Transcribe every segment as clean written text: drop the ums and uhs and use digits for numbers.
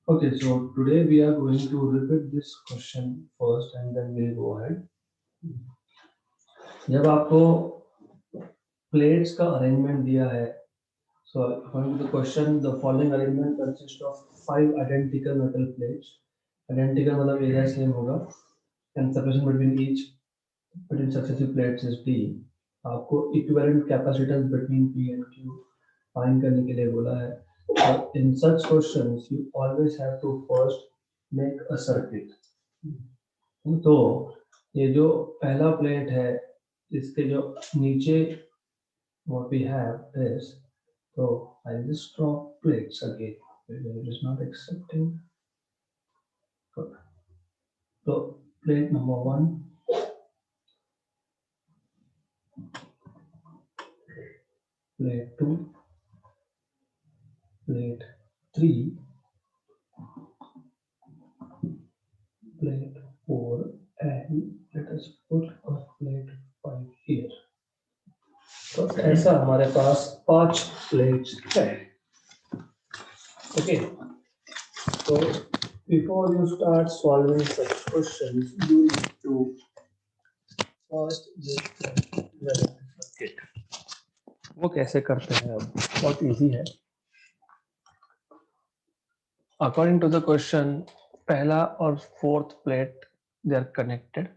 Okay, so today we are going to repeat this question first and then we'll go ahead. जब आपको plates का arrangement दिया है, so according to the question, the following arrangement consists of five identical metal plates. Identical मतलब area same होगा and separation between successive plates is D. आपको equivalent capacitance between P and Q find करने के लिए बोला है. So in such questions, you always have to first make a circuit. तो ये जो पहला प्लेट है, इसके जो नीचे what we have is, so I just draw plates again. It is not accepting. Good. So plate number one, plate two, plate three, plate four, and let us put a plate five here. तो ऐसा हमारे पास पांच plates है. Okay, so before you start solving such questions, you need to first get circuit. वो कैसे करते हैं? अब बहुत इजी है. According to the question, पहला और fourth plate they are connected.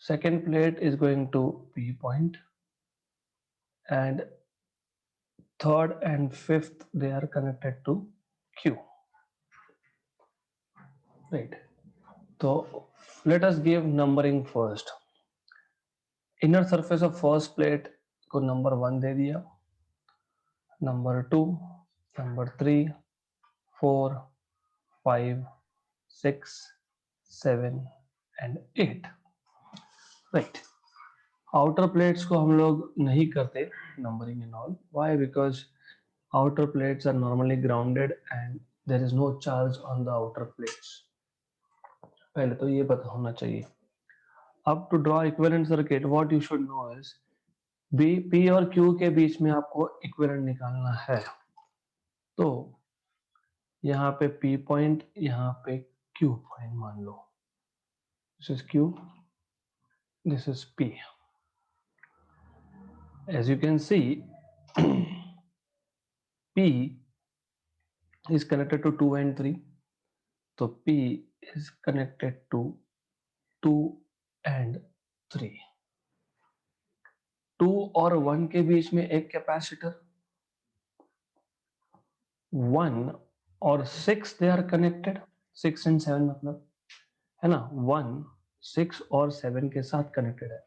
Second plate is going to P point, and third and fifth they are connected to Q. Right. So let us give numbering first. Inner surface of first plate को number 1 दे दिया, number 2, number 3, 4, 5, 6, 7 and 8. Right. Outer plates को हम लोग नहीं करते numbering and all. Why? Because outer plates are normally grounded and there is no charge on the outer plates. पहले तो ये पता होना चाहिए. अब to draw equivalent circuit, what you should know is P और Q के बीच में आपको equivalent निकालना है. तो यहाँ पे P point, यहाँ पे Q point मान लो. This is Q, this is P. As you can see, P is connected to 2 and 3. So P is connected to 2 and 3. 2 और 1 के बीच में एक कैपेसिटर, 1 और 6 they are connected, 6 and 7 मतलब है ना, 1 6 और 7 के साथ कनेक्टेड है.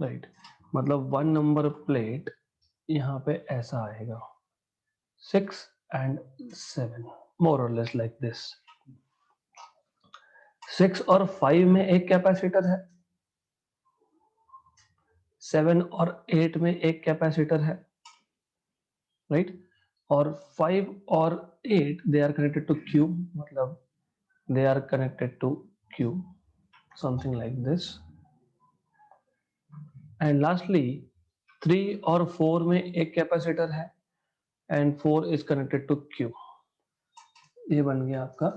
राइट, मतलब 1 नंबर प्लेट यहाँ पे ऐसा आएगा, 6 and 7 more or less like this. 6 और 5 में एक कैपेसिटर है, 7 और 8 में एक कैपेसिटर है. राइट, और 5 और 8 they are connected to Q, मतलब they are connected to Q, something like this. And lastly 3 और 4 में एक कैपेसिटर है and 4 is connected to Q. ये बन गया आपका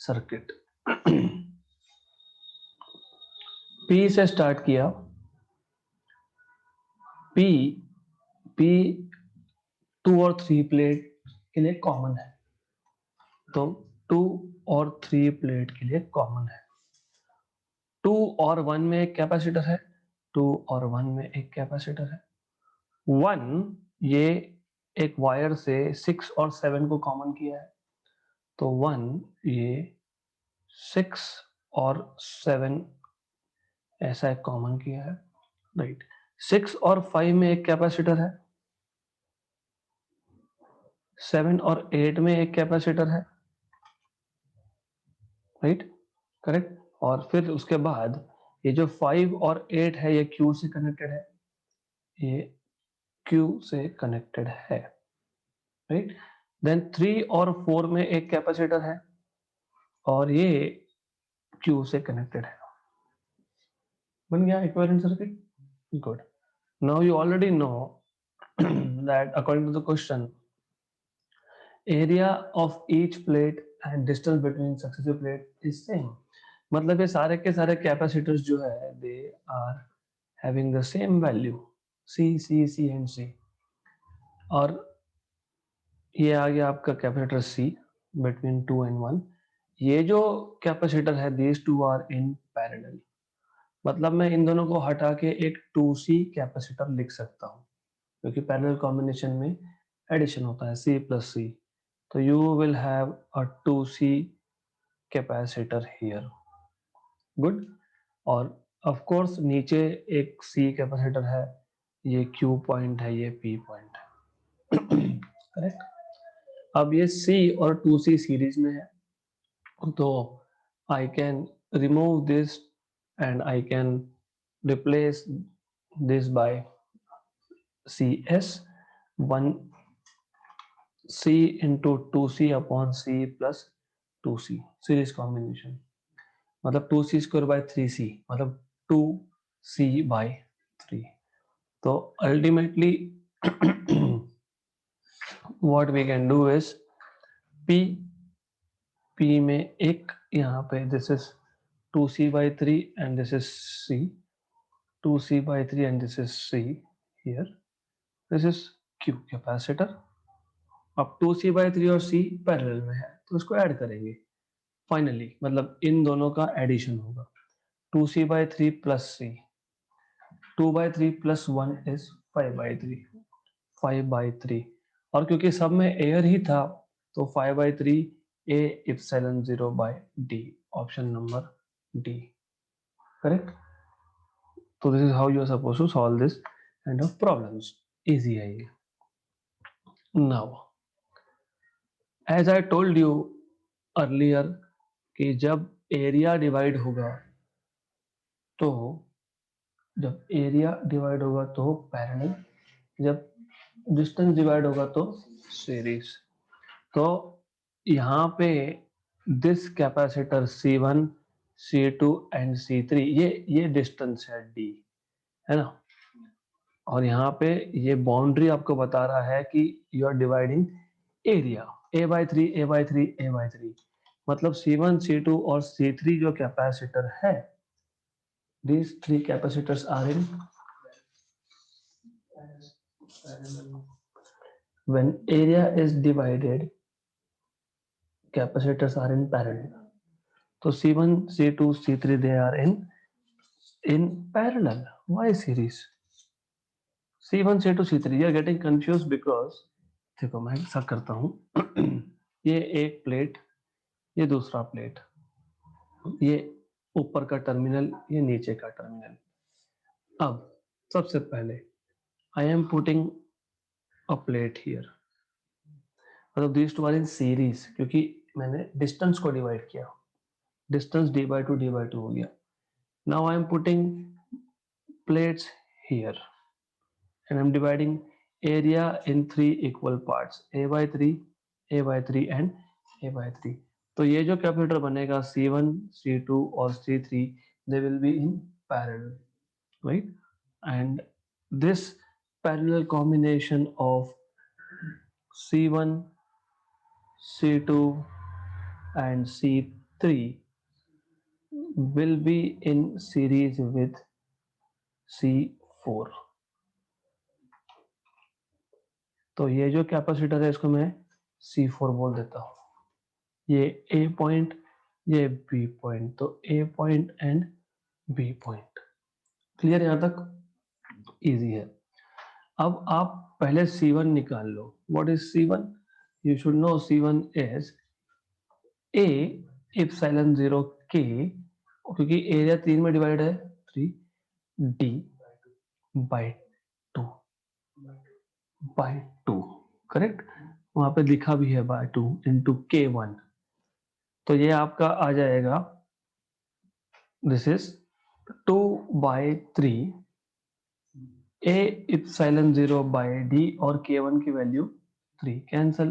सर्किट. P से स्टार्ट किया. P 2 और 3 प्लेट के लिए कॉमन है, तो 2 और 3 प्लेट के लिए कॉमन है. 2 और 1 में एक कैपेसिटर है, 2 और 1 में एक कैपेसिटर है. 1 ये एक वायर से 6 और 7 को कॉमन किया है, तो 1 ये 6 और 7 ऐसा एक कॉमन किया है. राइट, 6 और 5 में एक कैपेसिटर है, 7 और 8 में एक कैपेसिटर है. Right, correct. और फिर उसके बाद ये जो 5 और 8 है ये Q से कनेक्टेड है, ये Q से कनेक्टेड है. राइट, देन 3 और 4 में एक कैपेसिटर है और ये Q से कनेक्टेड है. बन गया equivalent circuit. Good. Now you already no that according to the question, area of each plate and distance between successive plate is same. मतलब ये सारे के सारे कैपेसिटर्स जो है they are having the same value C, C, C and C. और ये आ गया आपका कैपेसिटर C between 2 and 1. ये जो कैपेसिटर है these two are in parallel. मतलब मैं इन दोनों को हटा के एक 2C कैपेसिटर लिख सकता हूँ क्योंकि पैरेलल कॉम्बिनेशन में एडिशन होता है C plus C. तो you will have a 2C capacitor here. Good. और ऑफ कोर्स नीचे एक C कैपेसिटर है, ये Q पॉइंट है, ये P पॉइंट है. करेक्ट. अब ये C और 2C सीरीज में है तो I can remove this and I can replace this by CS 1 C into 2C upon C plus 2C series combination. मतलब 2C square by 3C मतलब 2C by 3. तो ultimately what we can do is P में एक यहाँ पे this is 2C by 3 and this is C, 2C by 3 and this is C here, this is Q capacitor. अब 2C by 3 और C parallel में है तो इसको ऐड करेंगे फाइनली, मतलब इन दोनों का एडिशन होगा 2C by 3 plus C, 2 by 3 plus 1 is 5 by 3, 5 by 3. और क्योंकि सब में एयर ही था तो 5 by 3 A epsilon 0 by D, option number D. Correct. तो this is how you are suppose to solve this kind of problems. Easy है ये. Now as I told you earlier कि जब एरिया डिवाइड होगा तो parallel, जब distance divide होगा तो सीरीज. तो यहाँ पे this capacitor C1, C2 and C3 ये डिस्टेंस है D, है ना. और यहाँ पे ये बाउंड्री आपको बता रहा है कि you are dividing area A/3 A/3 A/3. मतलब C1, C2 और C3 जो कैपेसिटर है, these three capacitors are in when area is divided, capacitors are in parallel. So C1, C2, C3 they are in parallel. Why series? C1, C2, C3 you are getting confused because देखो मैं ऐसा करता हूँ ये एक plate, ये दूसरा plate, ये ऊपर का टर्मिनल, ये नीचे का टर्मिनल. अब सबसे पहले I am putting a plate here. मतलब these two are in series क्योंकि मैंने डिस्टेंस को डिवाइड किया, डिस्टेंस d/2 हो गया. Now I am putting plates here and I am dividing area in 3 equal parts A/3 A/3 and A/3. तो ये जो कैपेसिटर बनेगा C1, C2 और C3 they will be in parallel, right? And this parallel combination of C1, C2 and C3 will be in series with C4. तो ये जो capacitor है इसको मैं C4 बोल देता हूँ. ये A पॉइंट, ये B पॉइंट, तो A point and B point. Clear यहाँ तक? इजी है. अब आप पहले C1 निकाल लो. What is C1? You should know C1 is A epsilon 0 K, क्योंकि एरिया 3 में डिवाइड है 3 D बाय 2 करेक्ट. वहां पे लिखा भी है बाय 2 इंटू K1. तो ये आपका आ जाएगा, this is 2 by 3 A epsilon 0 by D और K1 की value 3. Cancel.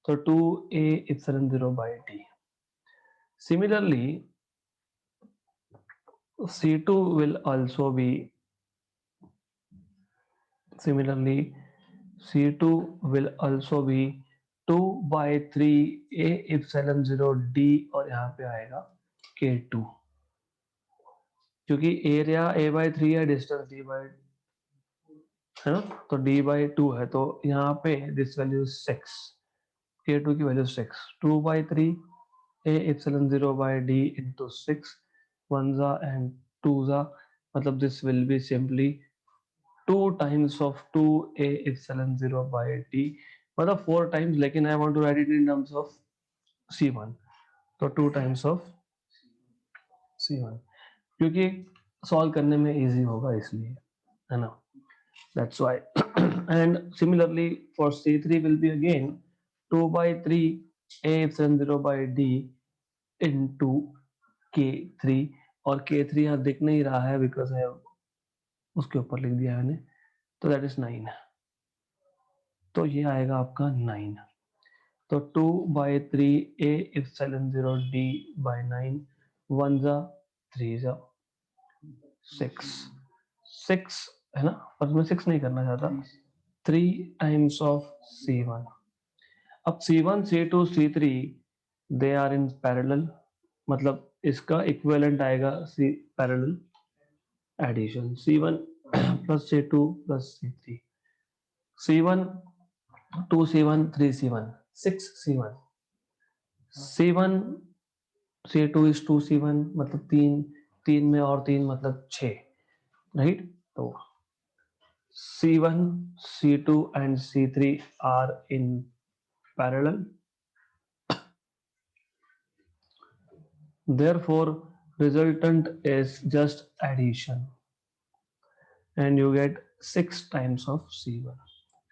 So 2A epsilon 0 by D. Similarly, C2 will also be 2/3 a epsilon 0 d और यहाँ पे आएगा K2 क्योंकि एरिया a/3 है, डिस्टेंस d बाई है ना, तो d/2 है, तो यहाँ पे दिस वैल्यू 6, K2 की value 6, 2/3 a epsilon 0 by d into 6 1 and 2 मतलब this will be simply 2 times of 2a epsilon 0 by d मतलब 4 times, लेकिन I want to write it in terms of C1, तो 2 times of C1 क्योंकि solve करने में easy होगा इसलिए, है ना, that's why. And similarly for C3 will be again 2/3 a epsilon 0 by d into K3 और K3 यहाँ दिख नहीं रहा है बिकॉज है उसके ऊपर लिख दिया मैंने, तो दैट इज 9, तो ये आएगा आपका 9, तो 2/3 a epsilon 0 d by 9 1 3 6 6 है ना, पर मैं 6 नहीं करना चाहता, 3 times of C1. अब C1 C2 C3 they are in parallel, मतलब इसका इक्विवेलेंट आएगा C parallel addition C1 plus C2 plus C3, C1 2C1 3C1 6C1, C1 C2 is 2C1 मतलब 3, 3 में और 3 मतलब 6, राइट, तो C1 C2 and C3 are in parallel, therefore resultant is just addition and you get 6 times of C1,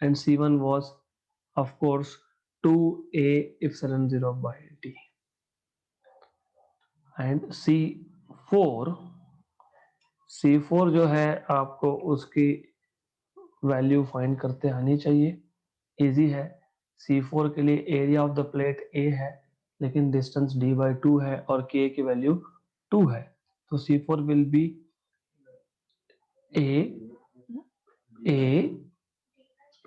and C1 was of course 2a epsilon 0 by d, and C4 जो है आपको उसकी value find करते आनी चाहिए, easy है। C4 के लिए area of the plate a है लेकिन डिस्टेंस d/2 है और k की वैल्यू 2 है, तो C4 will be a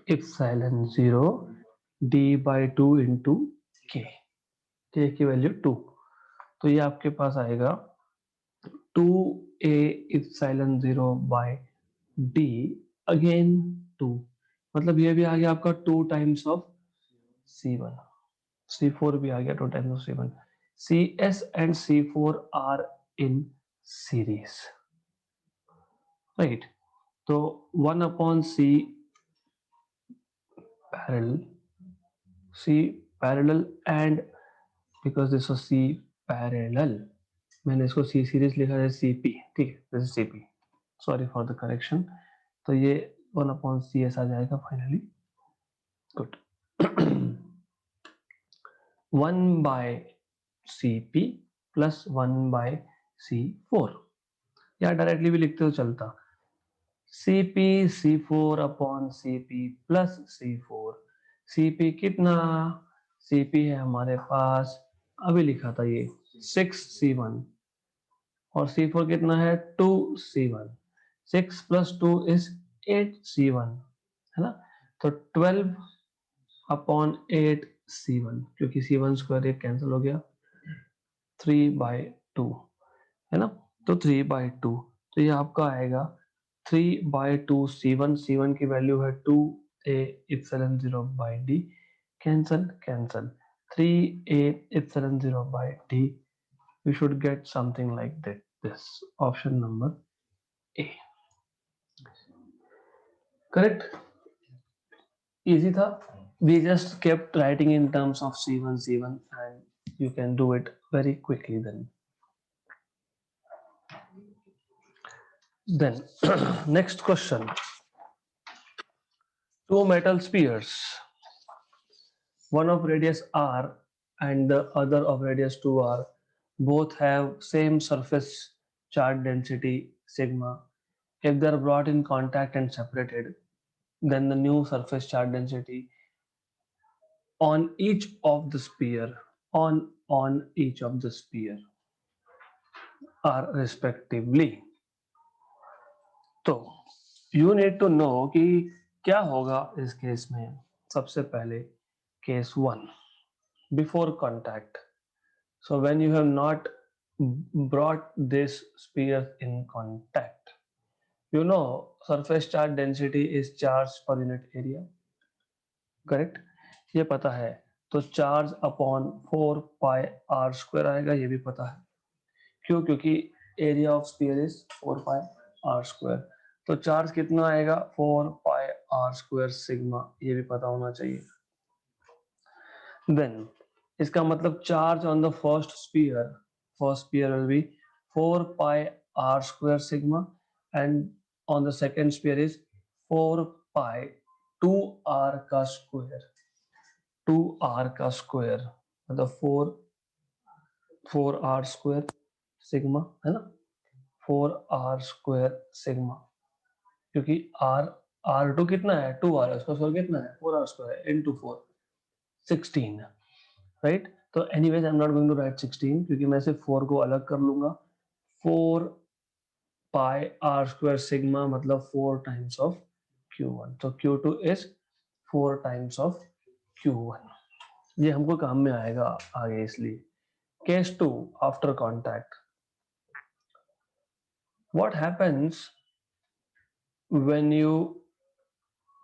epsilon 0 d/2 into k की वैल्यू 2, तो ये आपके पास आएगा 2a epsilon 0 by d again 2, मतलब ये भी आ गया आपका 2 टाइम्स ऑफ C1, C4 भी आ गया 2 times of C1, CS and C4 are in series, right, तो 1 upon C parallel and because this was C parallel मैंने इसको C सीरीज लिखा है CP, ठीक है, this is CP, sorry for the correction, तो ये 1 upon CS आ जाएगा finally, good 1 by CP plus 1 by C4, या डायरेक्टली भी लिखते हो चलता, CP C4 upon CP plus C4, CP कितना, CP है हमारे पास, अभी लिखा था ये 6C1 और C4 कितना है 2C1, 6 plus 2 is 8C1, है ना, तो 12 upon 8C1 क्योंकि C1 स्क्वायर एक कैंसिल हो गया, 3/2 है ना, तो 3/2, तो ये आपका आएगा 3/2 C1, C1 की वैल्यू है 2a epsilon 0 by d, cancel cancel, 3a epsilon 0 by d, we should get something like that, this option number A, correct, easy था, we just kept writing in terms of C1 and you can do it very quickly then next question, two metal spheres, one of radius r and the other of radius 2r both have same surface charge density sigma. If they are brought in contact and separated, then the new surface charge density on each of the sphere on each of the sphere are respectively. तो you need to know कि क्या होगा इस case में, सबसे पहले case 1, before contact. So when you have not brought this sphere in contact, you know surface charge density is charge per unit area, correct, ये पता है। तो चार्ज अपॉन 4πr² आएगा, ये भी पता है। क्यों? क्योंकि area of sphere is 4πr²। तो चार्ज कितना आएगा? 4πr² सिग्मा, ये भी पता होना चाहिए। देन इसका मतलब charge on the first sphere will be 4πr² sigma, and on the second sphere is 4π 2r का स्क्वायर, 2r का स्क्वायर मतलब 4r² सिग्मा, है ना, 4r² सिग्मा, क्योंकि r2 कितना है? 2r है, उसका स्क्वायर कितना है? 4r² into 4, 16, right. तो anyways I am not going to write 16 क्योंकि मैं सिर्फ 4 को अलग कर लूंगा। 4πr² सिग्मा मतलब 4 टाइम्स ऑफ q1, तो q2 is 4 times of q1। ये हमको काम में आएगा आगे, इसलिए। Case 2, after contact. What happens when you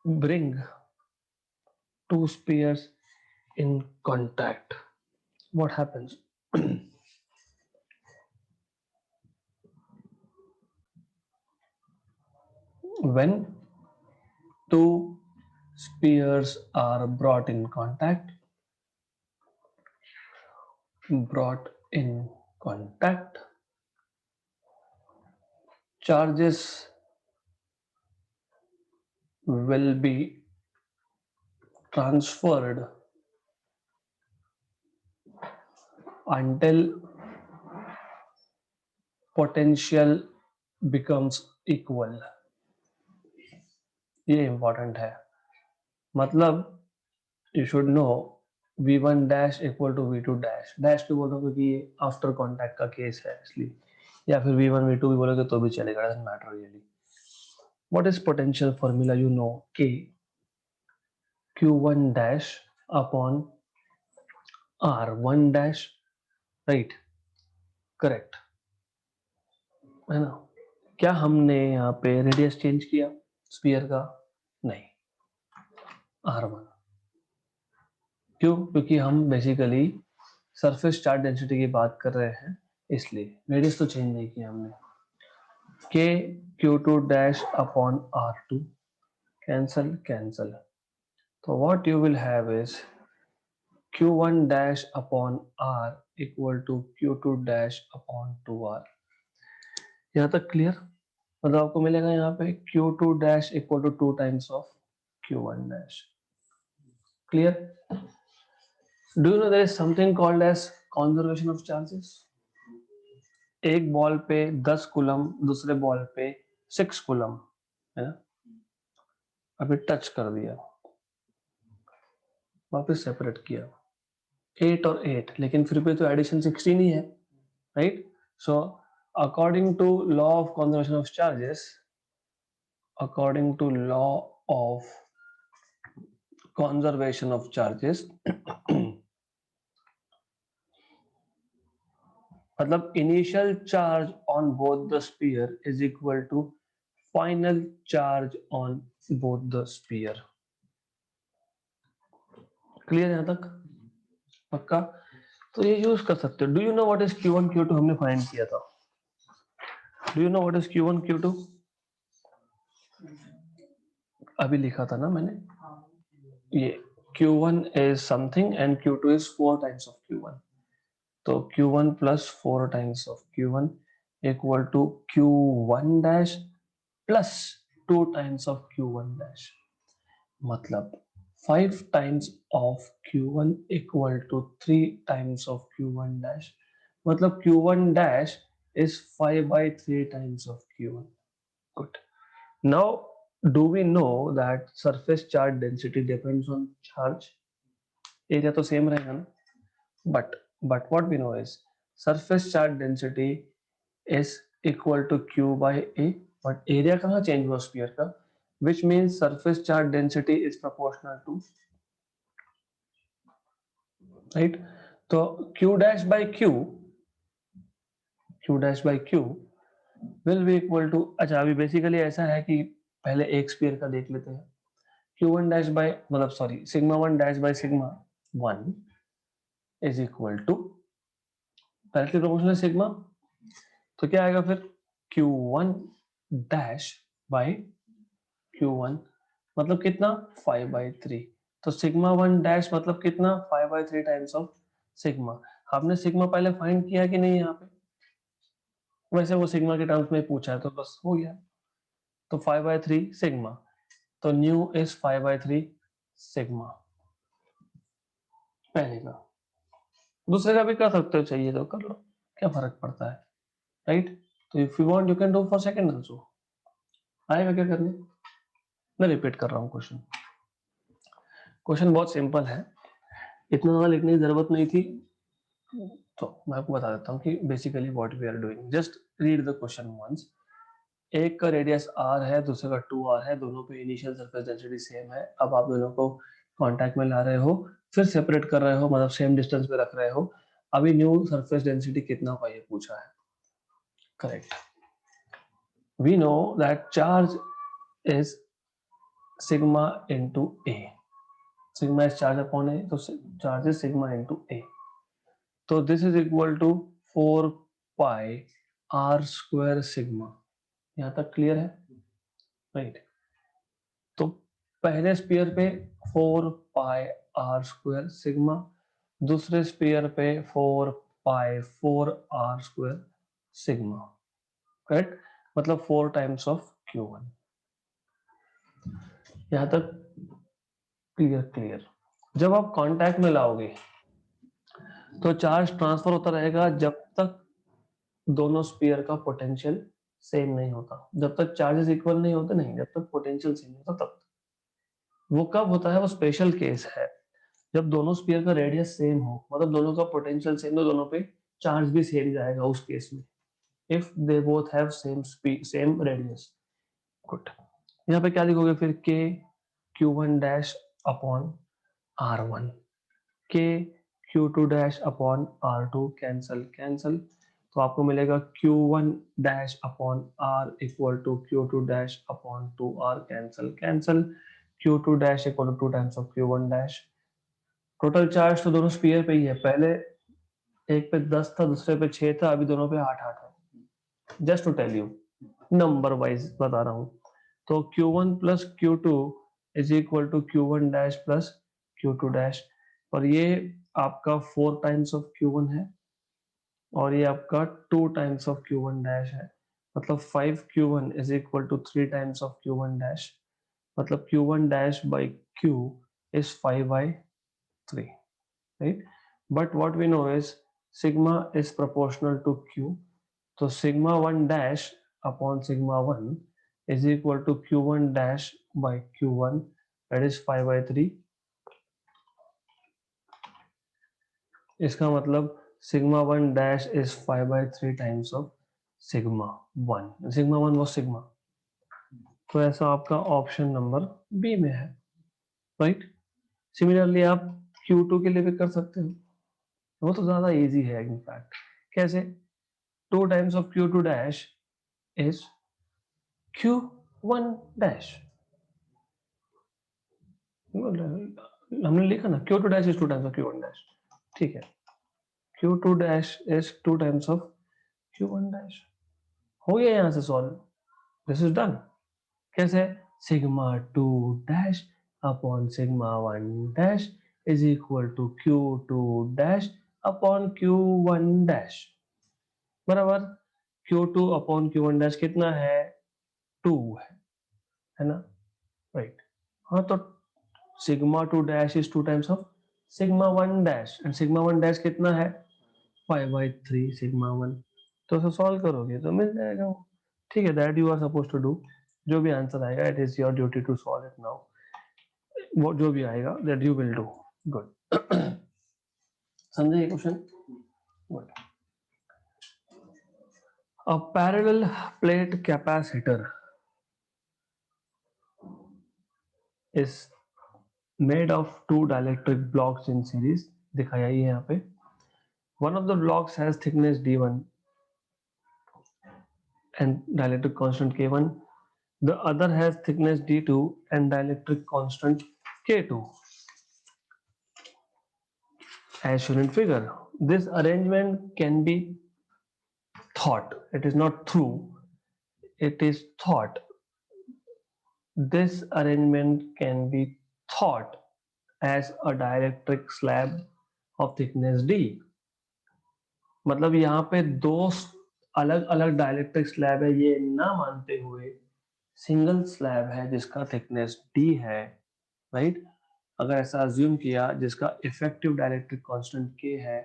bring two spheres in contact? What happens? When two spheres are brought in contact, charges will be transferred until potential becomes equal. ये important है, मतलब you should know v1 dash equal to v2 dash, dash क्यों बोल रहा हूँ? क्योंकि ये after contact का केस है इसलिए, या फिर v1 v2 भी बोलोगे तो भी चलेगा, doesn't matter really. What is potential formula? You know, k q1 dash upon r1 dash, right? Correct है ना। क्या हमने यहाँ पे रेडियस चेंज किया स्फीयर का? नहीं, r1। क्यों? क्योंकि हम बेसिकली सरफेस चार्ज डेंसिटी की बात कर रहे हैं, इसलिए रेडियस तो चेंज नहीं किया हमने। k q2 dash upon r2 cancel. तो what you will have is q1 dash upon r equal to q2 dash upon 2r। यहाँ तक क्लियर? मतलब आपको मिलेगा यहाँ पे q2 dash equal to 2 times of q1 dash। Clear? Do you know there is something called as conservation of charges? एक ball पे 10 coulomb, दूसरे बॉल पे 6 कूलम, है ना। अभी टच कर दिया, वापस सेपरेट किया, 8 और 8, लेकिन फिर भी तो एडिशन 16 ही है, right. So according to law of conservation of charges, according to law of conservation of charges मतलब initial charge on both the sphere is equal to final charge on both the sphere। Clear यहाँ तक? पक्का? तो ये use कर सकते हो। Do you know what is q1 q2? हमने फाइंड किया था। Do you know what is q1 q2? अभी लिखा था ना मैंने, ये q1 is something and q2 is 4 times of q1, तो q1 plus 4 times of q1 equal to q1 dash plus 2 times of q1 dash, मतलब 5 times of q1 equal to 3 times of q1 dash, मतलब q1 dash is 5/3 times of q1। Good. Now do we know that surface charge density depends on charge? Area तो same रहेगा ना, but what we know is surface charge density is equal to q by a, but area कहाँ change हुआ sphere का, which means surface charge density is proportional to right. तो q dash by q will be equal to, अच्छा अभी basically ऐसा है कि पहले एक स्पीयर का देख लेते हैं। q1 डैश बाई मतलब sorry sigma 1 dash by sigma 1 is equal to directly proportional sigma, तो क्या आएगा फिर q1 डैश बाई q1 मतलब कितना 5/3, तो सिग्मा 1 डैश मतलब कितना 5/3 टाइम्स ऑफ सिग्मा। आपने सिग्मा पहले फाइंड किया कि नहीं यहाँ पे, वैसे वो सिग्मा के टर्म्स में पूछा है तो बस हो गया। तो 5/3 सिग्मा, तो न्यू इज 5/3 सिग्मा पहले का। दूसरे का भी कर सकते हो, चाहिए तो कर लो, क्या फर्क पड़ता है, राइट। तो if you want you can do for second also. आएगा क्या करने, मैं रिपीट कर रहा हूँ क्वेश्चन। क्वेश्चन बहुत सिंपल है, इतना ज्यादा लिखने की जरूरत नहीं थी, तो मैं आपको बता देता हूँ कि basically what we are doing. Just read the question once. एक का रेडियस r है, दूसरे का 2r है, दोनों पे इनिशियल सरफेस डेंसिटी सेम है। अब आप दोनों को कांटेक्ट में ला रहे हो, फिर सेपरेट कर रहे हो, मतलब सेम डिस्टेंस पे रख रहे हो। अभी न्यू सरफेस डेंसिटी कितना का ये पूछा है, correct. We know that charge is sigma into a, sigma is charge upon a, तो charge is sigma into a। तो this is equal to 4 pi r square sigma. यहाँ तक क्लियर है, राइट। तो पहले स्पीयर पे 4 पाई r स्क्वायर सिग्मा, दूसरे spear पे 4 पाई 4r स्क्वायर सिग्मा, करेक्ट, मतलब 4 टाइम्स ऑफ q1। यहां तक क्लियर। जब आप कांटेक्ट में लाओगे तो चार्ज ट्रांसफर होता रहेगा जब तक दोनों स्पीयर का पोटेंशियल सेम नहीं होता। जब तक चार्जेस इक्वल नहीं होते नहीं, जब तक पोटेंशियल सेम होता तब तक। वो कब होता है, वो स्पेशल केस है जब दोनों स्पीयर का रेडियस सेम हो, मतलब दोनों का पोटेंशियल सेम हो, दोनों पे चार्ज भी सेम जाएगा उस केस में, if they both have same radius. Good. यहाँ पे क्या लिखोगे फिर, k q1 dash upon r1, k q2 dash upon r2, cancel, तो आपको मिलेगा q1 dash upon r equal to q2 dash अपॉन 2r, cancel, q2 dash equal to 2 times of q1 dash. Total charge तो दोनों spear पे ही है, पहले एक पे 10 था, दूसरे पे 6 था, अभी दोनों पे 8 है। Just to tell you, number wise बता रहा हूँ। तो Q1 plus Q2 is equal to Q1 dash plus Q2 dash, और ये आपका 4 टाइम्स ऑफ Q1 है, और ये आपका 2 टाइम्स ऑफ Q1 डैश है, मतलब 5Q1 is equal to 3 times of Q1 dash, मतलब Q1 dash by Q is 5/3, right? But what we know is sigma is proportional to q, so sigma 1 dash upon sigma 1 is equal to q1 dash by q1, that is 5/3। इसका मतलब sigma 1 dash is 5/3 times of sigma 1, sigma 1 was sigma, तो ऐसा आपका option number B में है, right. Similarly आप Q2 के लिए भी कर सकते हो, वो तो ज्यादा इजी है इनफैक्ट। कैसे, 2 times of Q2 dash is Q1 dash, हमने लिखा ना Q2 dash is 2 times of Q1 dash, ठीक है। Q2 dash is 2 times of Q1 dash, हो गया यहाँ से सॉल्व, दिस इज डन। कैसे, sigma 2 dash upon sigma 1 dash is equal to Q2 dash upon Q1 dash, बराबर Q2 upon Q1 dash कितना है, 2 है ना, राइट। हाँ तो sigma 2 dash is 2 times of sigma 1 dash, and sigma 1 dash कितना है 5/3 सिग्मा 1, तो उसे सॉल्व करोगे तो मिल जाएगा वो, ठीक है। That you are suppose to do, जो भी आंसर आएगा it is your duty to solve it now, वो जो भी आएगा that you will do. Good, समझे ये question, good. A parallel plate capacitor is made of two dielectric blocks in series दिखाया ही है यहाँ पे। One of the blocks has thickness d1 and dielectric constant k1. The other has thickness d2 and dielectric constant k2 as shown in figure. This arrangement can be thought, it is not through, it is thought. This arrangement can be thought as a dielectric slab of thickness d. मतलब यहाँ पे दो अलग अलग dielectric slab है ये ना मानते हुए सिंगल स्लैब है जिसका थिकनेस d है, राइट। अगर ऐसा अज्यूम किया जिसका इफेक्टिव डायलेक्ट्रिक कांस्टेंट k है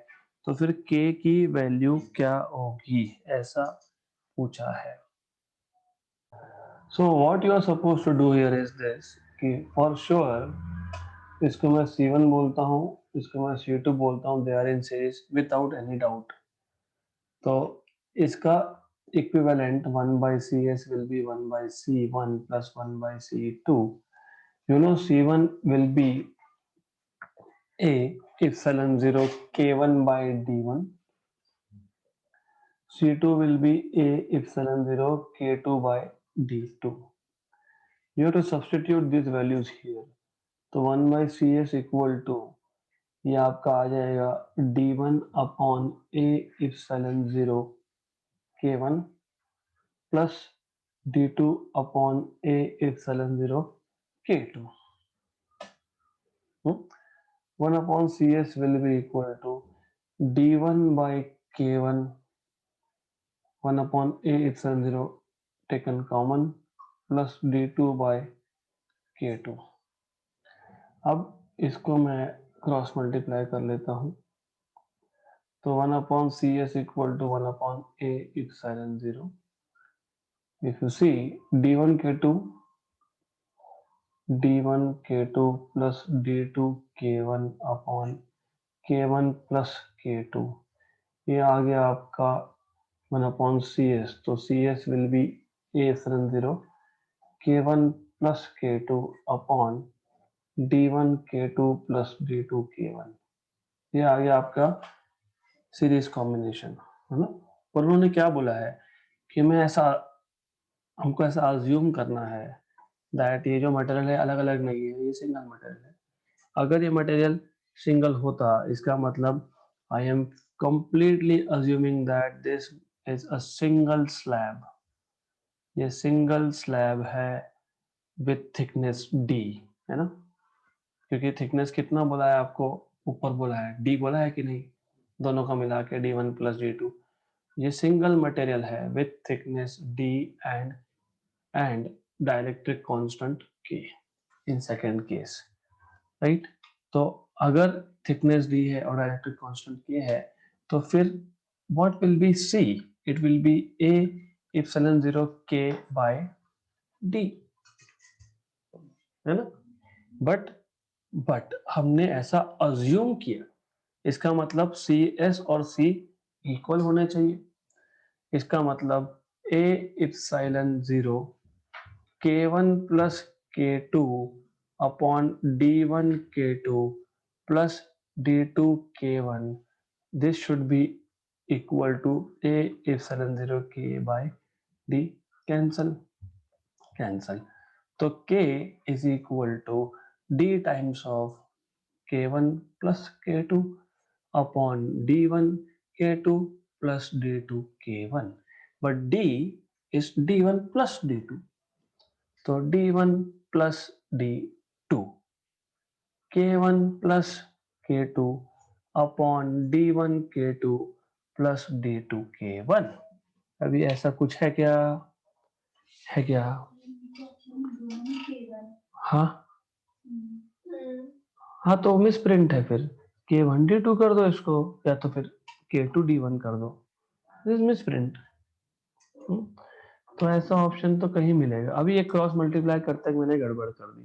तो फिर k की वैल्यू क्या होगी, ऐसा पूछा है। So what you are suppose to do here is this कि फॉर श्योर इसको मैं C1 बोलता हूँ, इसको मैं C2 बोलता हूँ, they are in series without any doubt. तो इसका equivalent 1/CS will be 1/C1 plus 1/C2. You know C1 will be A epsilon 0 K1 by D1. C2 will be A epsilon 0 K2 by D2. You have to substitute these values here. तो 1/CS equal to ये आपका आ जाएगा D1 upon A epsilon 0 K1 plus d2 upon A epsilon 0 K2. 1 upon CS will be equal to d1 by K1 1 upon A epsilon 0 taken common plus d2 by K2. अब इसको मैं cross multiply कर लेता हूँ तो 1 upon CS equal to 1 upon A epsilon 0. If you see d1 K2 d1 K2 plus d2 K1 upon K1 plus K2 ये आ गया आपका 1 upon CS तो CS will be A epsilon 0 K1 plus K2 upon d1 K2 plus d2 K1 ये आ गया आपका series combination, है ना। और उन्होंने क्या बोला है कि हमको ऐसा अज्यूम करना है दैट ये जो मटेरियल है अलग अलग नहीं है, ये सिंगल मटेरियल है। अगर ये मटेरियल सिंगल होता इसका मतलब I am completely assuming that this is a single slab, ये सिंगल स्लैब है with thickness d, है ना। क्योंकि थिकनेस कितना बोला है आपको, ऊपर बोला है d बोला है कि नहीं, दोनों का मिला के d1 plus d2। ये सिंगल मटेरियल है with thickness d and dielectric constant k in second case, right. तो अगर थिकनेस d है और डायलेक्ट्रिक कांस्टेंट k है तो फिर what will be c, it will be a epsilon 0 k by d, है ना। बट हमने ऐसा अज्यूम किया, इसका मतलब CS और C इक्वल होने चाहिए। इसका मतलब A epsilon 0 K1 plus K2 upon D1 K2 plus D2 K1, this should be equal to A epsilon 0 K by D, cancel तो K is equal to D times of K1 plus K2 upon D1 K2 plus D2 K1, but D is D1 plus D2, तो D1 plus D2 K1 plus K2 upon D1 K2 plus D2 K1। अभी ऐसा कुछ है क्या, है क्या? हाँ हाँ तो मिस प्रिंट है, फिर K1 D2 कर दो इसको या तो फिर K2 D1 कर दो, दिस मिस प्रिंट। तो ऐसा ऑप्शन तो कहीं मिलेगा। अभी ये क्रॉस मल्टीप्लाई करते हुए मैंने गड़बड़ कर दी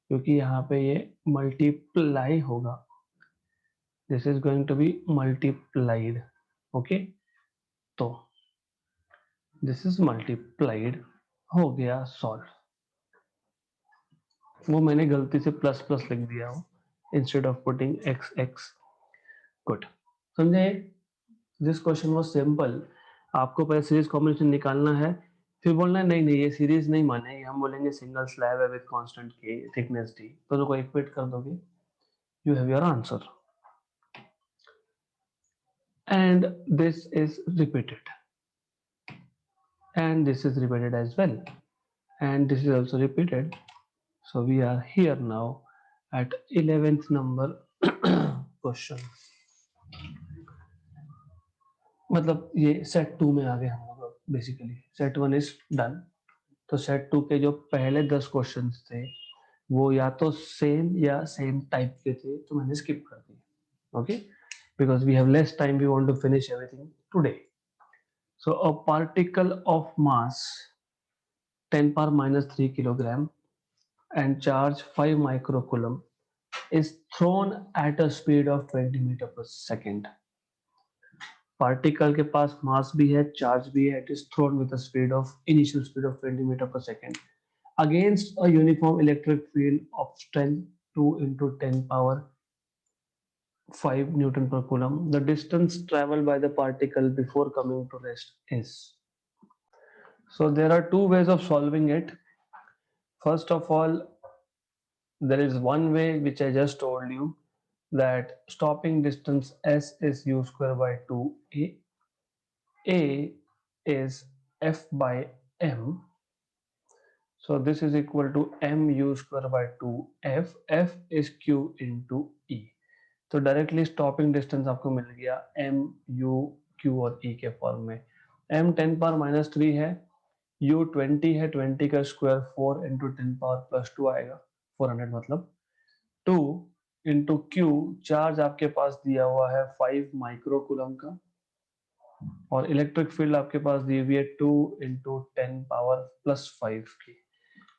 क्योंकि यहाँ पे ये मल्टीप्लाई होगा, this is going to be multiplied, okay. तो दिस इज मल्टीप्लाइड हो गया सॉल्व। वो मैंने गलती से प्लस प्लस लिख दिया हूँ instead of putting x x, good, समझे? This question was simple. आपको पहले सीरीज कॉम्बिनेशन निकालना है, फिर बोलना है नहीं नहीं ये सीरीज नहीं मानेंगे, हम बोलेंगे सिंगल स्लैब है विद कांस्टेंट के थिकनेस डी, दोनों को इक्वेट कर दोगे, you have your answer. And this is repeated, and this is repeated as well, and this is also repeated. So we are here now at 11th number question. मतलब ये set 2 में आ गए हम लोग, बेसिकली सेट 1 इज डन। तो set 2 के जो पहले 10 क्वेश्चंस थे वो या तो सेम या सेम टाइप के थे, तो मैंने स्किप कर दिए, okay, because we have less time, we want to finish everything today. So a particle of mass 10 power minus 3 kilogram and charge 5 microcoulomb is thrown at a speed of 20 meter per second. Particle के पास मास भी है, charge भी है, it is thrown with a speed of initial speed of 20 meter per second against a uniform electric field of strength 2 into 10 power 5 Newton per coulomb. The distance traveled by the particle before coming to rest is. So there are two ways of solving it. First of all, there is one way which I just told you, that stopping distance s is u square by 2a. A is f by m, so this is equal to mu square by 2f. F is q into e. तो directly stopping distance आपको मिल गया m u q और e के form में। m 10 power minus 3 है, u 20 है, 20 का square 4 into 10 power plus 2 आएगा, 400 मतलब 2 इंटू क्यू, चार्ज आपके पास दिया हुआ है 5 माइक्रोकूलम का, और इलेक्ट्रिक फील्ड आपके पास दी हुई है 2 इंटू 10 पावर प्लस 5 की।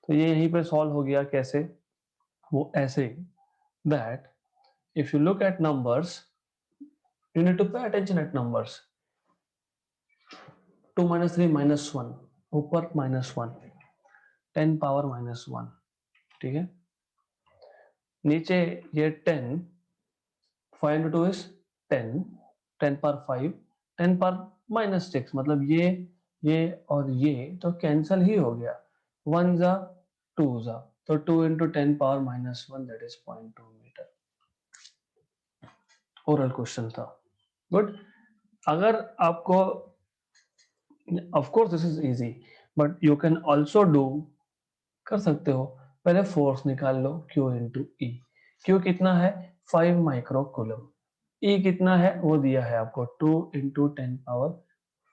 तो ये यहीं पे सॉल्व हो गया। कैसे? वो ऐसे that if you look at numbers, you need to pay attention at numbers. 2 minus 3 minus 1, ऊपर माइनस 1, 10 पावर माइनस 1, ठीक है, नीचे ये 10, 5 into 2 is 10, 10 power 5, 10 power minus 6, मतलब ये और ये तो कैंसल ही हो गया, 1 जा 2 जा, तो 2 into 10 power minus 1 that is 0.2 metre. Oral question था, गुड। अगर आपको, of course this is easy, but you can also do, कर सकते हो, पहले फोर्स निकाल लो Q इंटू ई। Q कितना है? 5 माइक्रो कूलम। E कितना है वो दिया है आपको, 2 इंटू 10 पावर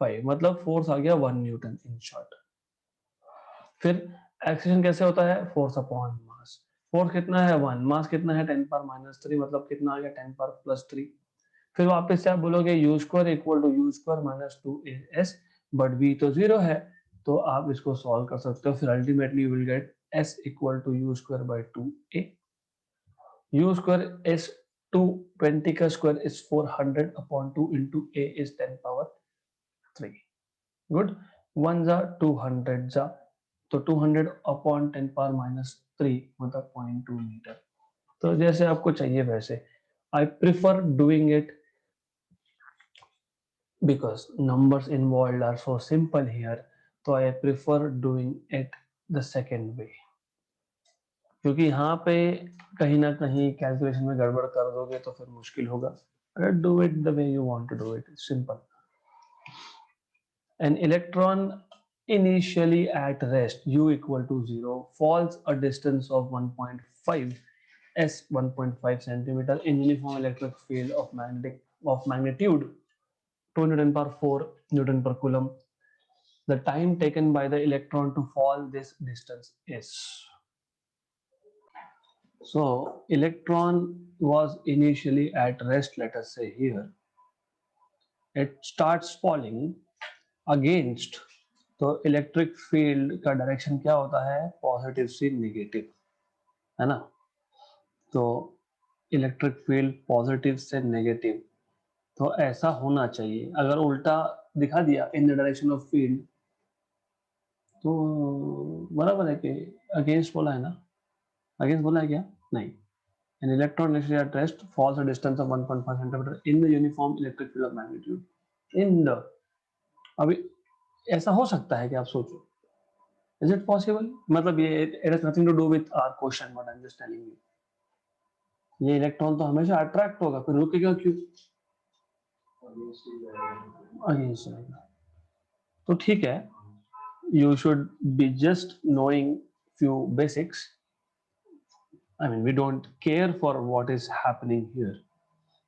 5, मतलब फोर्स आ गया 1 न्यूटन इन शॉर्ट। फिर एक्सेलरेशन कैसे होता है? Force upon mass. फोर्स कितना है? 1, मास कितना है? 10 पावर माइनस 3, मतलब कितना आ गया? 10 पावर प्लस 3। फिर वापस से आप बोलोगे u square equal to u square minus 2as, but v तो 0 है, तो आप इसको सॉल्व कर सकते हो। फिर ultimately you will get s equal to u square by 2a। U square is 2, 20 का square is 400 upon 2 into a is 10 power 3। Good, 1 जा 200 जा, तो 200 अपॉन 10 पावर माइनस 3 मतलब 0.2 मीटर। तो जैसे आपको चाहिए वैसे। I prefer doing it because numbers involved are so simple here, so I prefer doing it the second way, क्योंकि यहाँ पे कहीं ना कहीं कैलकुलेशन में गड़बड़ कर दोगे तो फिर मुश्किल होगा। अगर do it the way you want to do it, it's simple. An electron initially at rest u equal to 0 falls a distance of 1.5 s 1.5 centimeter in uniform electric field of magnitude 2 Newton per 4 Newton per coulomb. The time taken by the electron to fall this distance is. So electron was initially at rest, let us say here. It starts falling against, तो electric field का direction क्या होता है? Positive से negative, है ना? तो electric field positive से नेगेटिव, तो ऐसा होना चाहिए। अगर उल्टा दिखा दिया in the direction of field, तो बराबर है कि अगेंस्ट बोला है ना? अगेंस्ट बोला है क्या? नहीं, An electron initially at rest falls a distance of 1.5 centimeter in the uniform electric field of magnitude. In the, अभी ऐसा हो सकता है कि आप सोचो, is it possible? मतलब ये it has nothing to do with our question, but I'm just telling you. ये इलेक्ट्रॉन तो हमेशा अट्रैक्ट होगा, फिर रुकेगा क्यों? अगेंस्ट रहेगा. तो ठीक है, you should be just knowing few basics. I mean, we don't care for what is happening here.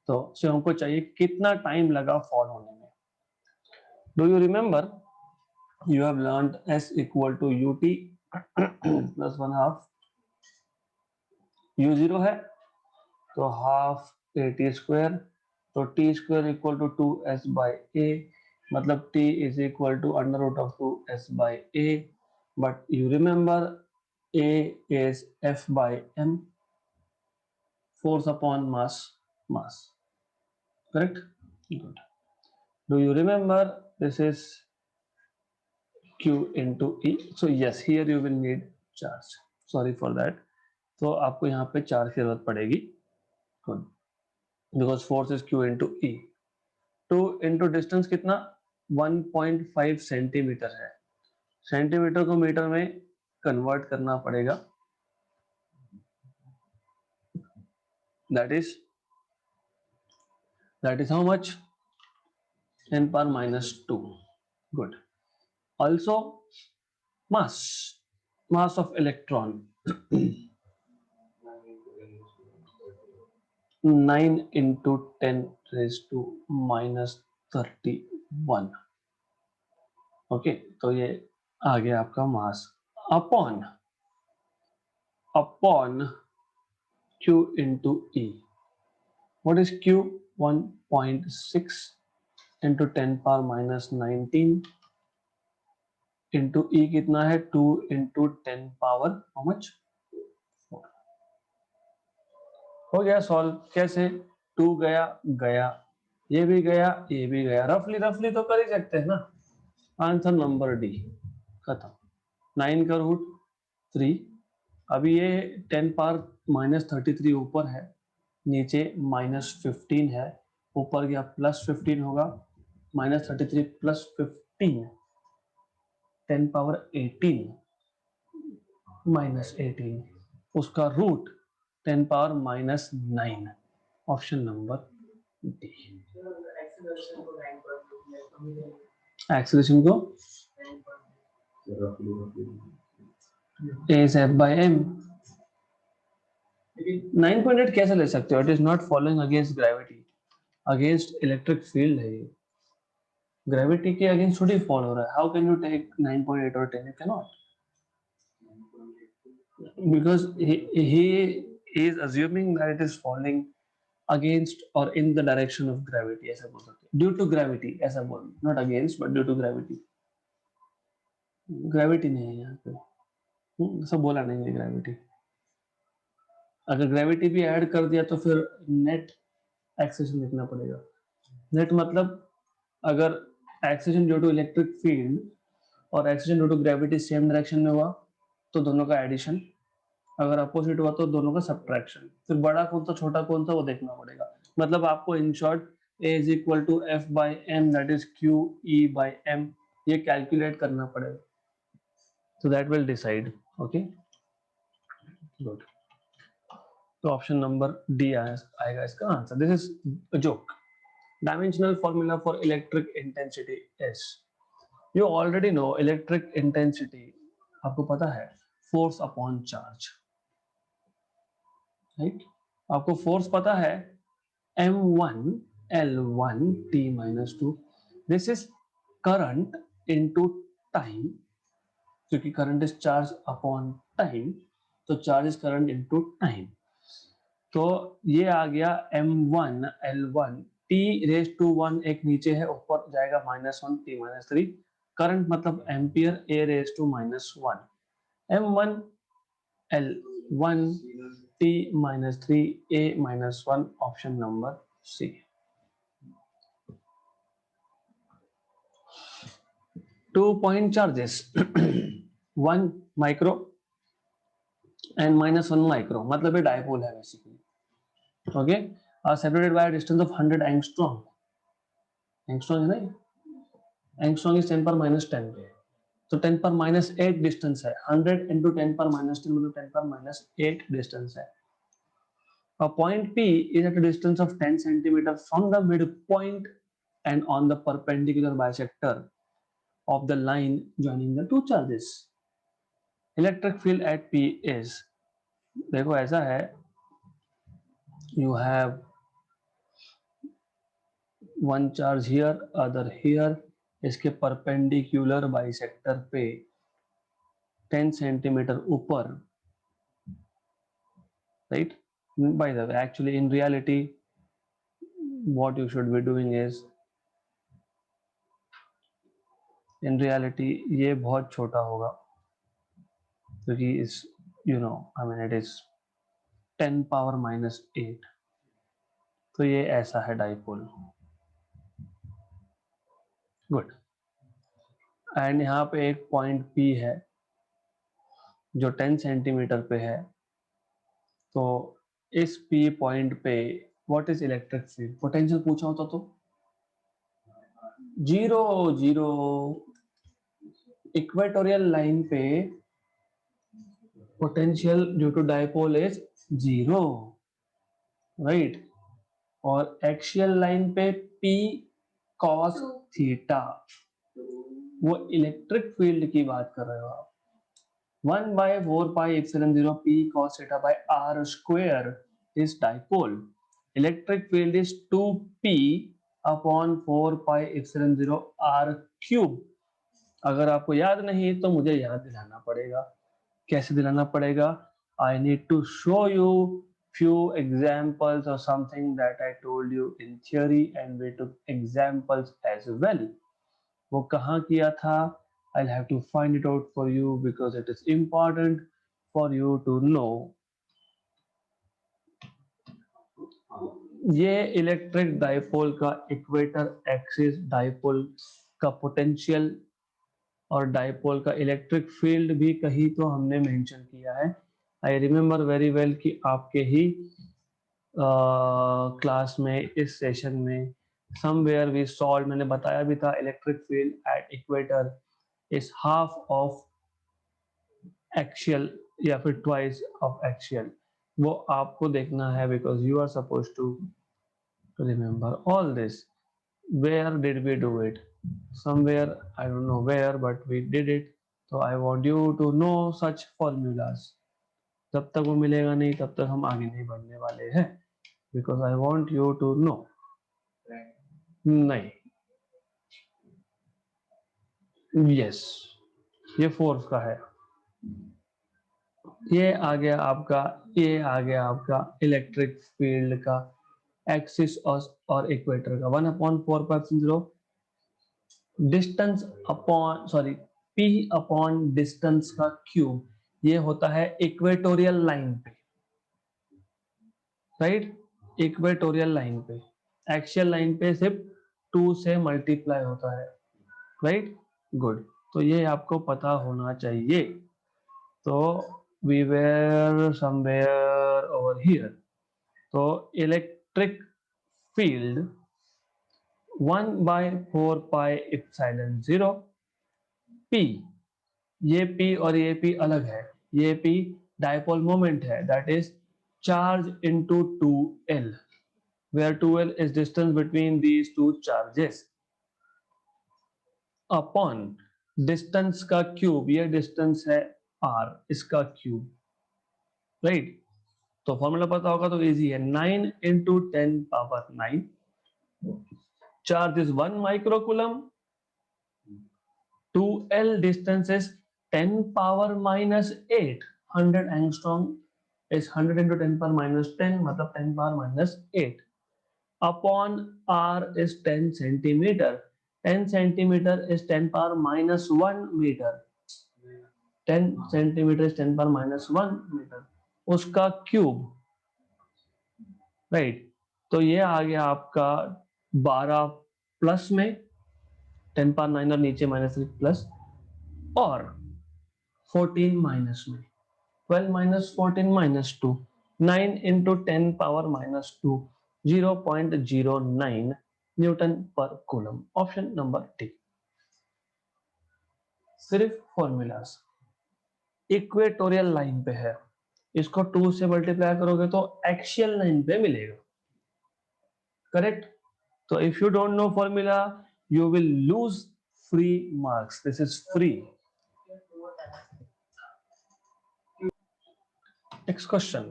तो हमको चाहिए कितना टाइम लगा फॉल होने में. Do you remember you have learned S equal to ut plus 1/2. u0 है तो half at square, तो t square equal to 2s by a, मतलब t is equal to under root of 2s by a, but you remember a is f by m, force upon mass, correct? Good. Do you remember this is q into e? So yes, here you will need charge. Sorry for that. तो आपको यहाँ पे charge की जरूरत पड़ेगी. Good. Because force is q into e. 2 into distance कितना 1.5 centimetre है. Centimetre को मीटर में कन्वर्ट करना पड़ेगा. that is how much? 10 power minus 2. Good. Also mass of electron 9 into 10 raised to minus 31. Okay, तो ये आ गया आपका mass upon q into e. What is q? 1.6 into 10 power minus 19 into e कितना है 2 into 10 power how much? 4. हो गया solve. कैसे? 2 गया, ये भी गया, रफली तो कर ही सकते हैं ना. आंसर नंबर डी, खत्म. 9 का रूट 3. अभी ये 10 पावर माइनस 33 ऊपर है, नीचे माइनस 15 है, ऊपर गया प्लस 15 होगा. माइनस 33 प्लस 15 10 पावर 18 माइनस 18, उसका root 10 power minus 9. Option number D. Acceleration को a is f by m. 9.8 कैसे ले सकते हो? It is not following against gravity, against electric field है ये. ग्रेविटी के अगेंस्ट थोड़ी फॉल हो रहा है. हाउ कैन यू टेक 9.8 और 10? You can not, because he is assuming that it is falling against or in the direction of gravity. ऐसा बोल सकते हैं, due to gravity ऐसा बोल, not against but due to gravity. Gravity नहीं है यहाँ पे, सब बोला नहीं है ग्रेविटी. अगर ग्रेविटी भी ऐड कर दिया तो फिर नेट एक्सेलेरेशन लिखना पड़ेगा. नेट मतलब अगर acceleration due to electric field और acceleration due to gravity same direction में हुआ तो दोनों का एडिशन, अगर अपोजिट हुआ तो दोनों का सब्ट्रैक्शन. फिर बड़ा कौन सा छोटा कौन सा वो देखना पड़ेगा. मतलब आपको in short a is equal to f by m, that is q e by m, ये कैलकुलेट करना पड़ेगा. so that will decide. okay, good. तो ऑप्शन नंबर डी आएगा इसका answer. This is joke. Dimensional formula for electric intensity is, you already know electric intensity, आपको पता है force upon charge, right? आपको फोर्स पता है m1 l1 t minus 2. This is current into time, क्योंकि current is charge upon time, तो charge is current into time. तो ये आ गया m1 l1 t raise to 1, एक नीचे है, ऊपर जाएगा -1 t minus 3. करंट मतलब ampere, a raise to -1. m1 l1 t minus 3 a minus 1, option number C. Two point charges 1 micro and -1 micro, मतलब ये डायपोल है basically. okay, are separated by a distance of 100 angstrom. Angstrom है ना, angstrom is 10 पर minus 10, तो 10 पर minus 8 distance है, 100 into 10 पर minus 10 मतलब 10 पर minus 8 distance है. A point P is at a distance of 10 centimeter from the midpoint and on the perpendicular bisector of the line joining the two charges. Electric field at P is, देखो ऐसा है, you have one charge here, other here, इसके perpendicular bisector पे 10 centimetre ऊपर, right? By the way, actually in reality what you should be doing is, in reality ये बहुत छोटा होगा क्योंकि इस, you know, I mean it is 10 power minus 8, तो ये ऐसा है डाइपोल. गुड. एंड यहाँ पे एक पॉइंट P है जो 10 सेंटीमीटर पे है, तो इस P पॉइंट पे what is electric field, potential पूछा होता तो 0 0. इक्वेटोरियल लाइन पे potential due to dipole is 0, right. और एक्सियल लाइन पे P cos थीटा, वो इलेक्ट्रिक फील्ड की बात कर रहे हो आप. 1 by 4 pi epsilon 0 P cos theta by R square is dipole. Electric field is 2P upon 4 pi epsilon 0 R cube. अगर आपको याद नहीं तो मुझे याद दिलाना पड़ेगा. कैसे दिलाना पड़ेगा? I need to show you few examples or something that I told you in theory and we took examples as well. वो कहाँ किया था? I'll have to find it out for you because it is important for you to know. ये electric dipole का equator axis dipole का potential और dipole का electric field भी कहीं तो हमने मेंशन किया है. आई रिमेम्बर वेरी वेल कि आपके ही क्लास में इस सेशन में समवेयर वी सॉल्व, मैंने बताया भी था electric field at equator is half of axial या फिर twice of axial. वो आपको देखना है because you are supposed to remember all this. Where did we do it? Somewhere, I don't know where, but we did it. So I want you to know such formulas. जब तक वो मिलेगा नहीं तब तक हम आगे नहीं बढ़ने वाले हैं because I want you to know. नहीं, yes, ये फोर्स का है. ये आ गया आपका इलेक्ट्रिक फील्ड का एक्सिस और इक्वेटर का 1/4π0 distance upon P upon distance का क्यूब. ये होता है इक्वेटोरियल लाइन पे, राइट. इक्वेटोरियल लाइन पे, एक्सियल लाइन पे सिर्फ 2 से मल्टीप्लाई होता है, राइट. गुड. तो ये आपको पता होना चाहिए. तो we were somewhere over here. तो electric field 1/4 pi epsilon 0 P, ये P और ये P अलग है. ये P डाइपोल मोमेंट है, that is charge into 2L, where 2L is distance between these two charges, upon distance का क्यूब, ये डिस्टेंस है R, इसका क्यूब, राइट. तो फॉर्मूला पता होगा तो इजी है. 9 into 10 power 9. Charge is 1 microcoulomb. 2L distance is 10 power minus 8. 100 angstrom is 100 into 10 power minus 10, मतलब 10 power minus 8. Upon R is 10 centimeter. 10 centimeter is 10 power minus 1 meter. 10 centimeter is 10 power minus 1 meter. उसका cube, right. तो ये आ गया आपका 12 plus में 10 power 9 और नीचे -3 प्लस, और 14 माइनस में 12 minus 14 minus 2, 9 into 10 power minus 2, 0.09 Newton पर कूलम। Option number D. सिर्फ फॉर्मूलाज इक्वेटोरियल लाइन पे है, इसको 2 से मल्टीप्लाई करोगे तो एक्सियल लाइन पे मिलेगा, करेक्ट। तो if you don't know formula you will lose free marks. This is free. Next question.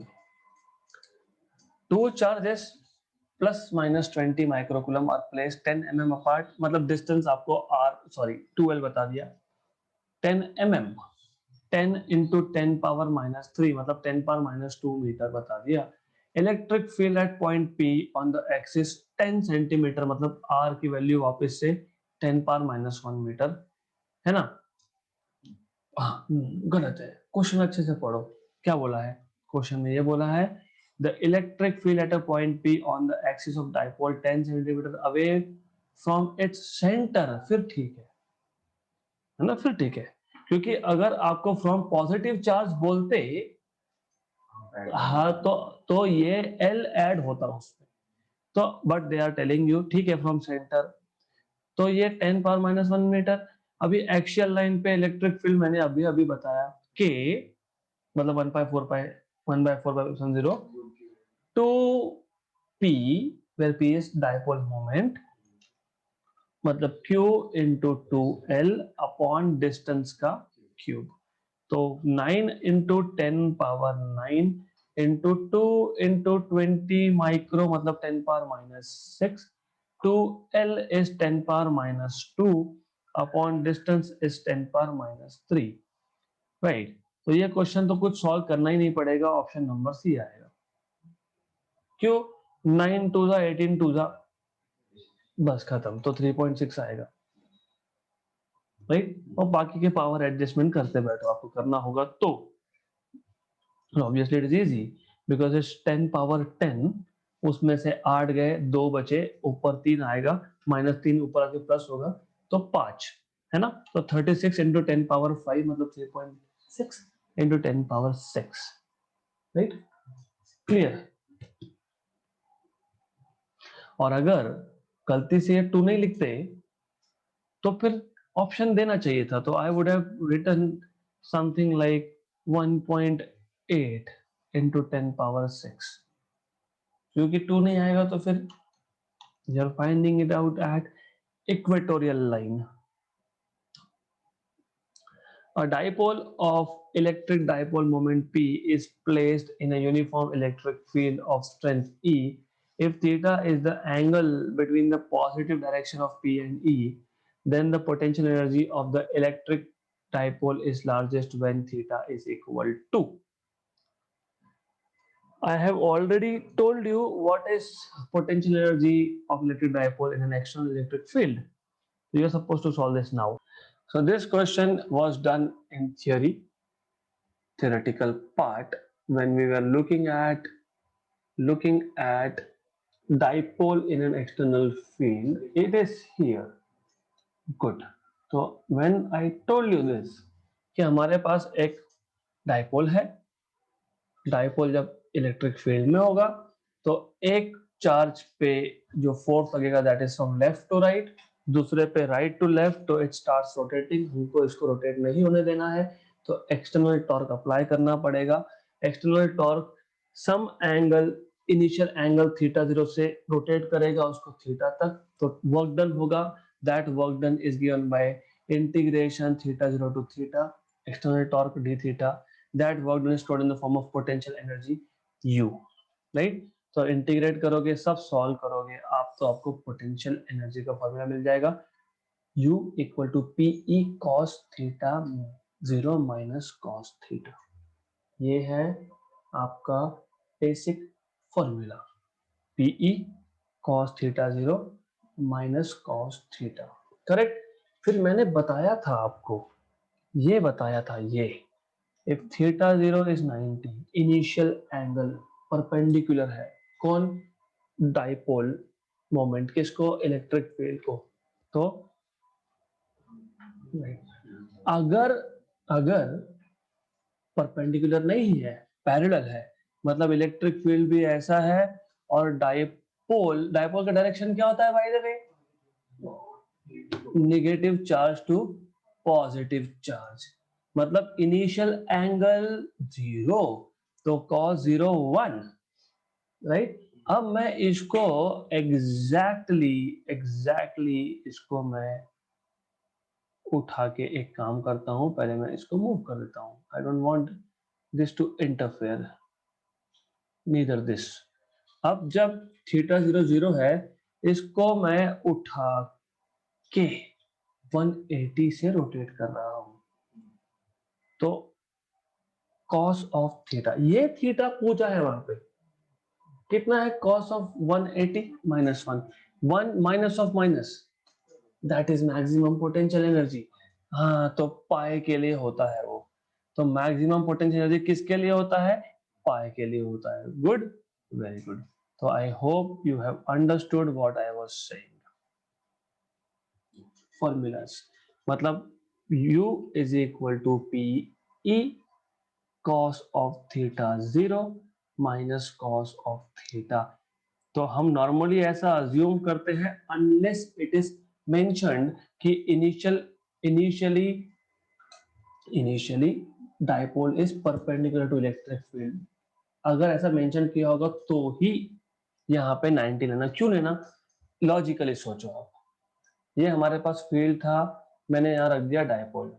Two charges plus minus 20 microcoulomb are placed 10 mm apart. मतलब distance आपको r 12 बता दिया। 10 mm 10 into 10 power minus 3 मतलब 10 power minus 2 metre बता दिया। Electric field at point P on the axis 10 centimetre मतलब r की value वापस से 10 पावर माइनस 1 मीटर है ना। गलत है, क्वेश्चन अच्छे से पढ़ो। क्या बोला है क्वेश्चन में? ये बोला है the electric field at a point P on the axis of dipole 10 centimetre away from its centre. फिर ठीक है ना, फिर ठीक है, क्योंकि अगर आपको फ्रॉम पॉजिटिव चार्ज बोलते हाँ तो ये L ऐड होता उसमें, तो but they are telling you ठीक है फ्रॉम सेंटर, तो ये 10 पावर माइनस 1 मीटर। अभी एक्सियल लाइन पे इलेक्ट्रिक फील्ड मैंने अभी अभी बताया कि मतलब 1/4 to P where P is dipole moment मतलब Q into 2L upon distance का क्यूब। तो 9 into 10 power 9 into 2 into 20 micro मतलब 10 power minus 6 to L is 10 power minus 2 upon distance is 10 power minus 3, right. तो ये question तो कुछ solve करना ही नहीं पड़ेगा, ऑप्शन नंबर सी आएगा। क्यों? 9 टू जा 18 टू जा, बस खत्म, तो 3.6 आएगा, राइट। और बाकी के पावर एडजस्टमेंट करते बैठो, आपको करना होगा तो obviously it is easy because it's 10 power 10, उसमें से 8 गए, 2 बचे, ऊपर 3 आएगा, माइनस 3 ऊपर आके प्लस होगा तो 5 है ना। तो 36 इंटू 10 पावर 5 मतलब 3.6 इंटू 10 पावर 6, राइट, क्लियर। और अगर गलती से ये 2 नहीं लिखते तो फिर ऑप्शन देना चाहिए था, तो I would have written something like 1.8 into 10 power 6, क्योंकि 2 नहीं आएगा तो फिर you are finding it out at equatorial line. A dipole of electric dipole moment P is placed in a uniform electric field of strength E if theta is the angle between the positive direction of P and E, then the potential energy of the electric dipole is largest when theta is equal to. I have already told you what is potential energy of electric dipole in an external electric field. So you are supposed to solve this now. So this question was done in theoretical part when we were looking at dipole in an external field. It is here. Good. तो when I told you this कि हमारे पास एक dipole है, dipole जब electric field में होगा तो एक चार्ज पे जो फोर्स लगेगा that is from left to right, दूसरे पे राइट टू लेफ्ट, तो इट स्टार्ट्स रोटेटिंग, हमको इसको रोटेट नहीं होने देना है, तो एक्सटर्नल टॉर्क अप्लाई करना पड़ेगा। External torque some angle, initial angle theta 0 से रोटेट करेगा उसको थीटा तक, तो वर्क डन होगा, that work done is given by integration theta 0 to theta external torque d theta, that work done is stored in the form of potential energy U, right? तो integrate करोगे, सब solve करोगे आप, तो आपको potential energy का formula मिल जाएगा U equal to P E cos theta 0 minus cos theta. ये है आपका basic formula, p E cos theta 0 minus cos theta, correct. फिर मैंने बताया था आपको, ये बताया था ये if theta 0 is 90, initial angle perpendicular है, कौन? डाइपोल मोमेंट, किसको? इलेक्ट्रिक फील्ड को। तो अगर अगर परपेंडिकुलर नहीं है, पैरेलल है, मतलब इलेक्ट्रिक फील्ड भी ऐसा है, और डाइपोल का डायरेक्शन क्या होता है by the way? Negative charge to positive charge, मतलब इनिशियल एंगल 0, तो cos 0 1, राइट। अब मैं इसको एग्जैक्टली इसको मैं उठा के एक काम करता हूं, पहले मैं इसको मूव कर देता हूं। I don't want this to interfere, neither this. अब जब थीटा 0 0 है, इसको मैं उठा के 180 से रोटेट कर रहा हूं, तो cos ऑफ थीटा, ये थीटा पूछा है वहां पे, कितना है cos of 180 minus 1, 1 minus of minus, that is maximum potential energy. हाँ, तो पाई के लिए होता है वो, तो मैक्सिमम पोटेंशियल एनर्जी किसके लिए होता है? पाई के लिए होता है। Good, very good. तो I hope you have understood what I was saying. Formulas मतलब u is equal to P E cos of theta 0 minus cos of theta. तो हम नॉर्मली ऐसा अज्यूम करते हैं, अनलेस इट इज मेंशन्ड कि initially dipole is perpendicular to electric field. अगर ऐसा mention किया होगा तो ही यहाँ पे 90 लेना। क्यों लेना? लॉजिकली सोचो आप, ये हमारे पास फील्ड था, मैंने यहाँ रख दिया dipole,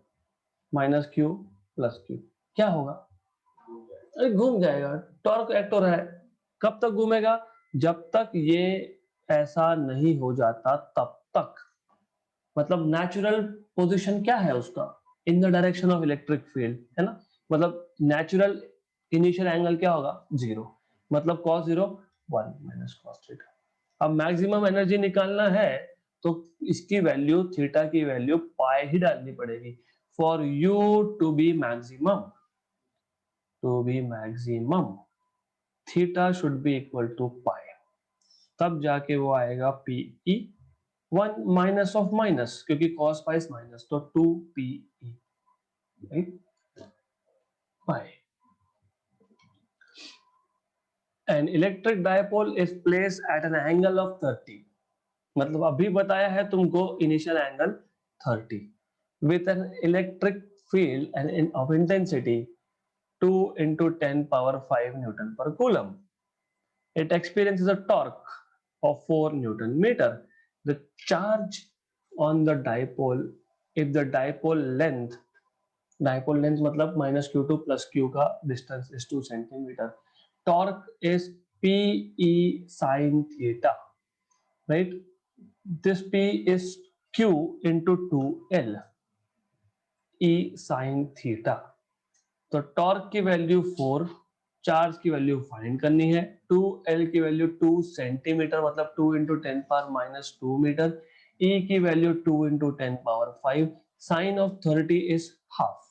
minus Q plus Q, क्या होगा? अरे घूम जाएगा, टॉर्क एक्ट हो रहा है। कब तक घूमेगा? जब तक ये ऐसा नहीं हो जाता तब तक। मतलब नेचुरल पोजीशन क्या है उसका? In the direction of electric field, है ना। मतलब नेचुरल इनिशियल एंगल क्या होगा? 0, मतलब cos 0 1 माइनस cos थीटा। अब मैक्सिमम एनर्जी निकालना है तो इसकी वैल्यू, थीटा की वैल्यू पाई ही डालनी पड़ेगी for you to be maximum. Theta should be equal to pi, तब जाके वो आएगा P E 1 minus of minus, क्योंकि cos पाई इज माइनस, तो 2 P E, right, pi. An electric dipole is placed at an angle of 30, मतलब अभी बताया है तुमको initial angle 30, with an electric field and of intensity 2 into 10 power 5 Newton per coulomb. It experiences a torque of 4 Newton meter. The charge on the dipole, if the dipole length मतलब minus q2 plus q का distance is 2 centimeter. Torque is Pe sin theta, right? This P is Q into 2L E sin theta. तो torque की value 4, charge की value find करनी है, 2L की value 2 centimetre, मतलब 2 into 10 power minus 2 मीटर, E की value 2 into 10 power 5, sine of 30 is half.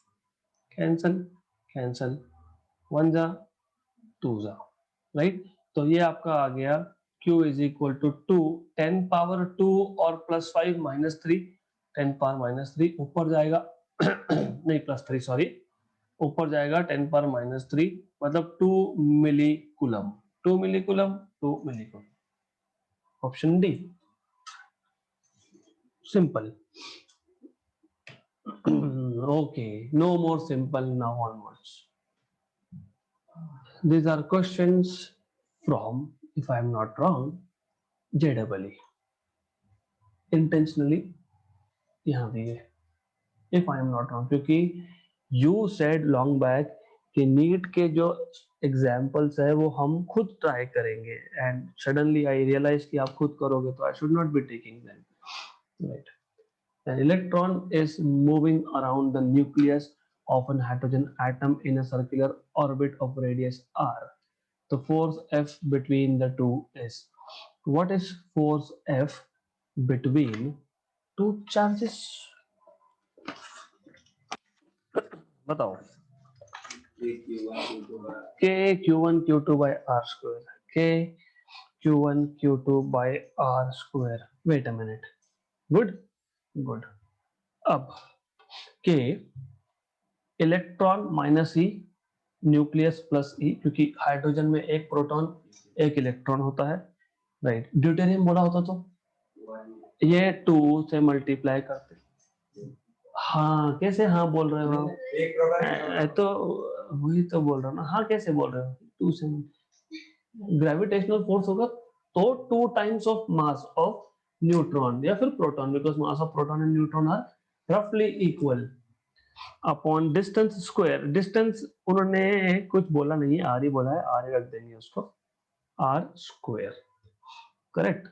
Cancel cancel, 1 जा 2 जा, राइट। तो ये आपका आ गया Q is equal to 2 10 power 2 और प्लस 5 माइनस 3, 10 पावर माइनस 3 ऊपर जाएगा नहीं प्लस 3 सॉरी, ऊपर जाएगा 10 पावर माइनस 3, मतलब 2 milli coulomb, 2 milli coulomb, 2 milli coulomb. Option D, simple. Okay, no more simple, now onwards. These are questions from, if I am not wrong, JEE. Intentionally यहाँ दिए, if I am not wrong, क्योंकि you said long back कि NEET के जो examples है वो हम खुद ट्राई करेंगे, एंड सडनली आई रियलाइज कि आप खुद करोगे तो I should not be taking them, right. An electron is moving around the nucleus of an hydrogen atom in a circular orbit of radius r. The force F between the two is. What is force F between two charges? बताओ। K Q1 Q2 by R square. K Q1 Q2 by R square. Wait a minute. Good, good. अब K electron minus ई nucleus plus ई, क्योंकि hydrogen में एक proton एक electron होता है, right. Deuterium बोला होता तो ये 2 से मल्टीप्लाई करते। हाँ कैसे हाँ बोल रहे हो तो वही तो बोल रहा हूँ ना, हाँ कैसे बोल रहे हो, 2 से ग्रेविटेशनल फोर्स होगा तो 2 times of mass of neutron या फिर proton, because mass of proton and neutron are रफली equal, upon distance square. Distance उन्होंने कुछ बोला नहीं, आर ही बोला है, आर ही रख देंगे उसको, आर स्क्वायर, करेक्ट।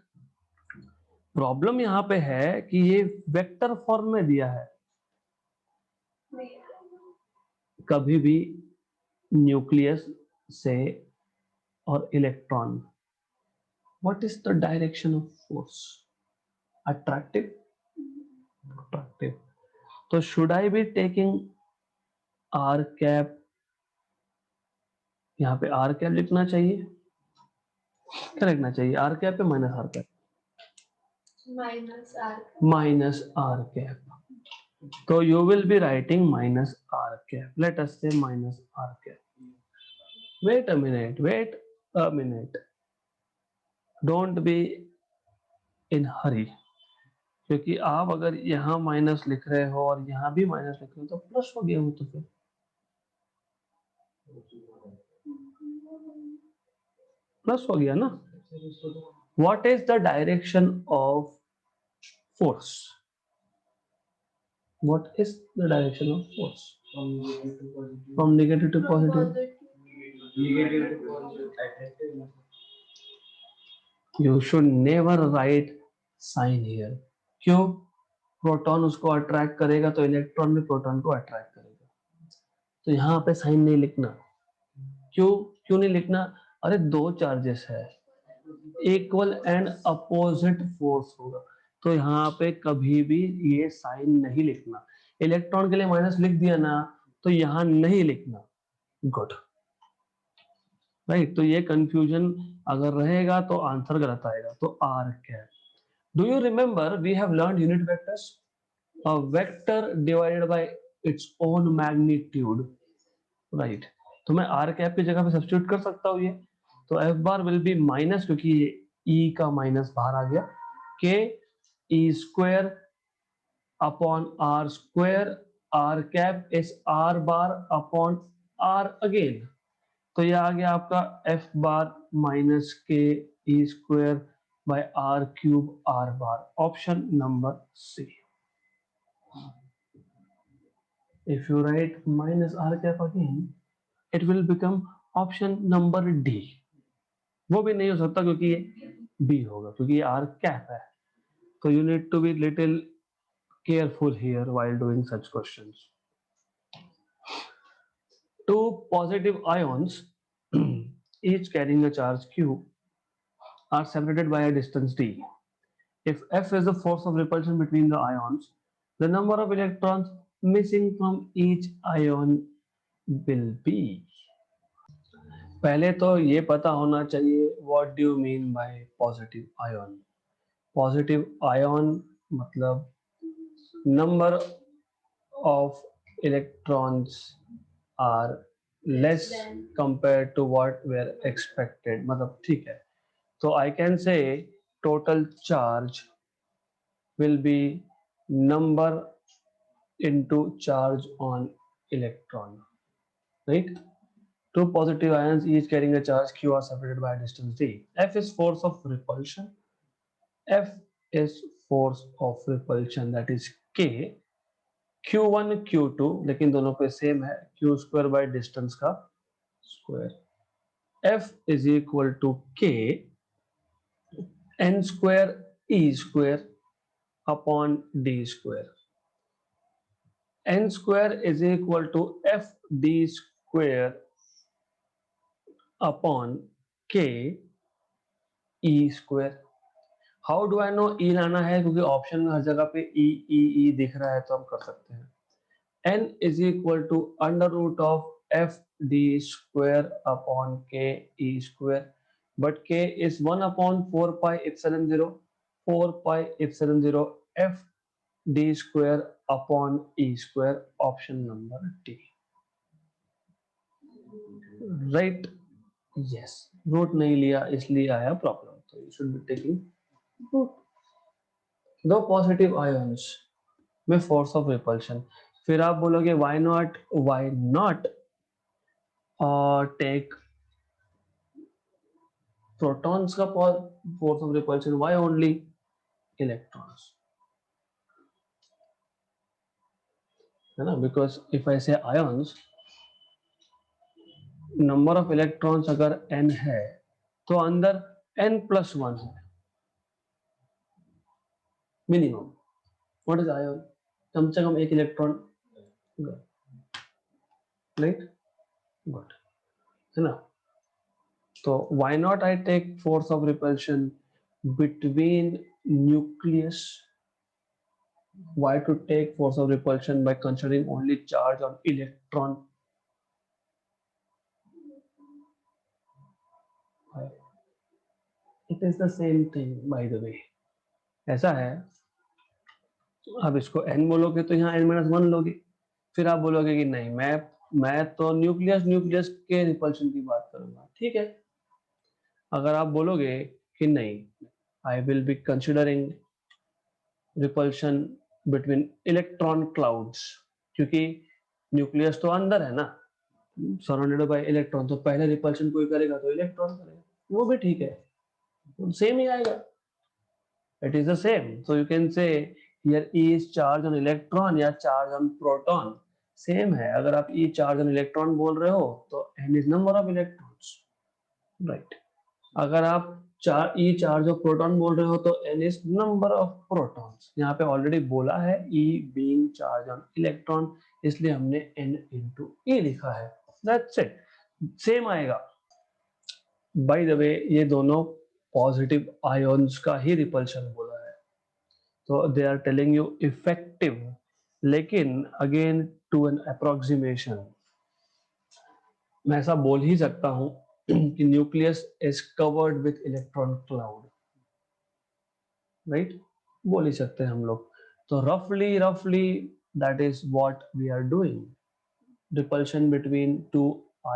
प्रॉब्लम यहाँ पे है कि ये वेक्टर फॉर्म में दिया है, कभी भी न्यूक्लियस से और electron, what is the direction of force, attractive, attractive. तो should I be taking R cap, यहाँ पे आर कैप लिखना चाहिए, क्या लिखना चाहिए, आर कैप पे minus R cap, minus R cap. So you will be writing minus r cap. Let us say minus r cap. Wait a minute. Wait a minute. Don't be in hurry. क्योंकि आप अगर यहाँ minus लिख रहे हो और यहाँ भी माइनस लिख रहे हो तो प्लस हो गया वो, तो फिर प्लस हो गया ना। What is the direction of force? What is the direction of force? From negative to positive. You should never write sign here. क्यों? प्रोटॉन उसको अट्रैक्ट करेगा तो इलेक्ट्रॉन भी प्रोटॉन को अट्रैक्ट करेगा, तो यहाँ पे साइन नहीं लिखना। क्यों क्यों नहीं लिखना? अरे दो चार्जेस है, इक्वल एंड अपोजिट फोर्स होगा, तो यहाँ पे कभी भी ये साइन नहीं लिखना। इलेक्ट्रॉन के लिए माइनस लिख दिया ना, तो यहाँ नहीं लिखना। Good, right. तो ये कंफ्यूजन अगर रहेगा तो आंसर गलत आएगा। तो r cap. Do you remember we have learned unit vectors, a vector divided by its own magnitude, right? तो मैं r कैप की जगह पे सब्स्टिट्यूट कर सकता हूँ ये, तो f bar will be minus, क्योंकि e का माइनस बाहर आ गया, k e square upon r square, r cap is r bar upon r again, तो ये आ गया आपका f bar minus k e square by r cube r bar, option number C. If you write minus r cap again, it will become option number D. वो भी नहीं हो सकता क्योंकि ये B होगा, क्योंकि ये r cap है। तो you need to be little careful here while doing such questions. Two positive ions, each carrying a charge q, are separated by a distance d. If F is the force of repulsion between the ions, the number of electrons missing from each ion will be. पहले तो ये पता होना चाहिए what do you mean by positive ion. Positive ion मतलब number of electrons are less compare to what were expected, मतलब ठीक है। तो I can say total charge will be number into charge on electron, right? Two positive ions each carrying a charge q are separated by a distance d. F is force of repulsion. F is force of repulsion, that is k, q1 q2, लेकिन दोनों पे same है, q square by distance का square. F is equal to k n square e square upon d square. n square is equal to f d square upon k e square. How do I know e लाना है? क्योंकि option में हर जगह पे e e e दिख रहा है, तो हम कर सकते हैं। n is equal to under root of f d square upon k e square, but k is 1 upon 4 pi epsilon 0, 4 pi epsilon 0 f d square upon e square, option number D. Right, yes, note नहीं लिया इसलिए आया problem, तो you should be taking note. दो positive ions में force of repulsion, फिर आप बोलोगे व्हाई नॉट टेक प्रोटॉन्स का force of repulsion, why only electrons, है ना, बिकॉज इफ आई से आयंस, नंबर ऑफ इलेक्ट्रॉन्स अगर n है तो अंदर n+1 है मिनिमम। व्हाट इज आयन, कम से कम एक इलेक्ट्रॉन, राइट, गुड, है ना। तो why not I take force of repulsion between nucleus, why to take force of repulsion by considering only charge on electron, it is the same thing by the way। ऐसा है, अब इसको n बोलोगे तो यहाँ n-1 लोगे, फिर आप बोलोगे कि नहीं मैं तो न्यूक्लियस न्यूक्लियस के रिपल्शन की बात करूंगा, ठीक है। अगर आप बोलोगे कि नहीं, I will be considering repulsion between electron clouds, क्योंकि न्यूक्लियस तो अंदर है ना, सराउंडेड बाय इलेक्ट्रॉन, तो पहले रिपल्शन कोई करेगा तो इलेक्ट्रॉन करेगा, वो भी ठीक है, सेम ही आएगा, it is the same, so you can say here E is charge on electron या charge on proton, सेम है। अगर आप E charge on electron बोल रहे हो तो n is number of electrons, right। अगर आप E charge of proton बोल रहे हो तो n is number of protons, यहाँ पे ऑलरेडी बोला है E being charge on electron, इसलिए हमने n into E लिखा है, that's it, सेम आएगा। बाय द वे ये दोनों पॉजिटिव आयोन्स का ही रिपल्शन बोला है, तो they are telling you effective, लेकिन अगेन टू एन अप्रोक्सीमेशन मैं ऐसा बोल ही सकता हूं कि nucleus is covered with electron cloud, right, बोल ही सकते हैं हम लोग। तो रफली that is what we are doing, repulsion between two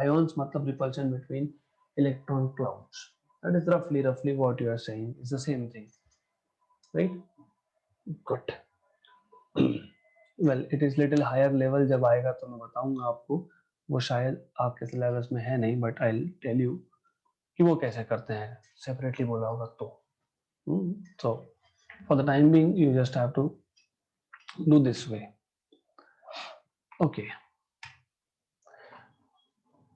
ions मतलब repulsion between electron clouds, that is roughly what you are saying is the same thing, right, good। well it is little higher level, जब आएगा तो मैं बताऊंगा आपको, वो शायद आपके सिलेबस में है नहीं, बट आई टेल यू कि वो कैसे करते हैं, सेपरेटली बोला होगा तो। so for the time being you just have to do this way, okay।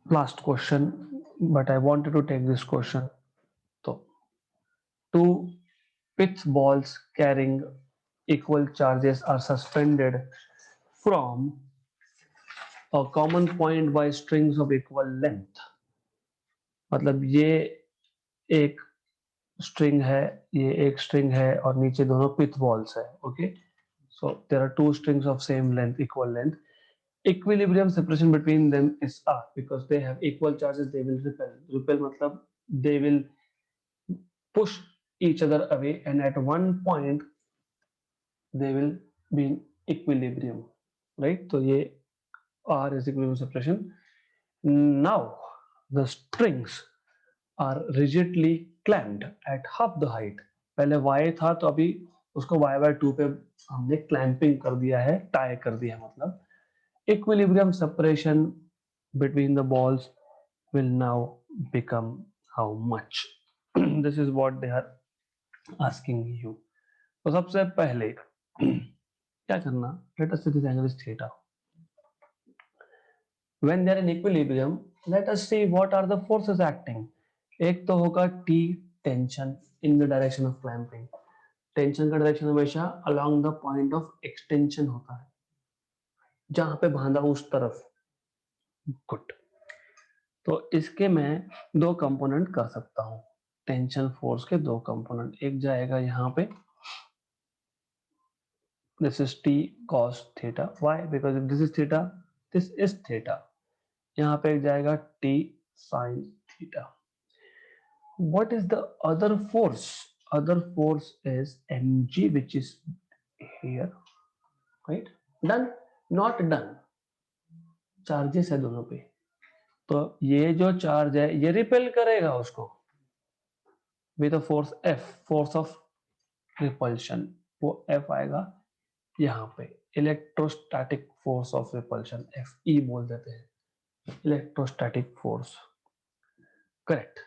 last question, but I wanted to take this question, so two pith balls carrying equal charges are suspended from a common point by strings of equal length, मतलब ये एक string है, ये एक string है और नीचे दोनों पिथ बॉल्स है, okay. So there are two strings of same length, equal length, equilibrium separation between them is R because they have equal charges, they will repel मतलब they will push each other away and at one point they will be in equilibrium, right, तो ये R is equilibrium separation। now the strings are rigidly clamped at half the height, पहले y था तो अभी उसको y/2 पे हमने clamping कर दिया है, tie कर दिया है, मतलब equilibrium separation between the balls will now become how much? this is what they are asking you। तो सबसे पहले क्या करना, let us say this angle is theta, when they are in equilibrium let us see what are the forces acting। एक तो होगा T tension in the direction of clamping, tension का direction हमेशा along the point of extension होता है, जहां पे बांधा उस तरफ, गुड। तो इसके मैं दो कंपोनेंट कर सकता हूं, टेंशन फोर्स के दो कंपोनेंट, एक जाएगा यहाँ पे, this is T cos theta, why because if this is theta this is theta, यहाँ पे एक जाएगा T sin theta. what is the other force, other force is mg which is here, right, done, not done, charges है दोनों पे, तो ये जो चार्ज है ये रिपेल करेगा उसको with a force F, force of repulsion, वो F आएगा यहाँ पे, electrostatic force of repulsion, FE बोल देते हैं, इलेक्ट्रोस्टैटिक फोर्स। Correct,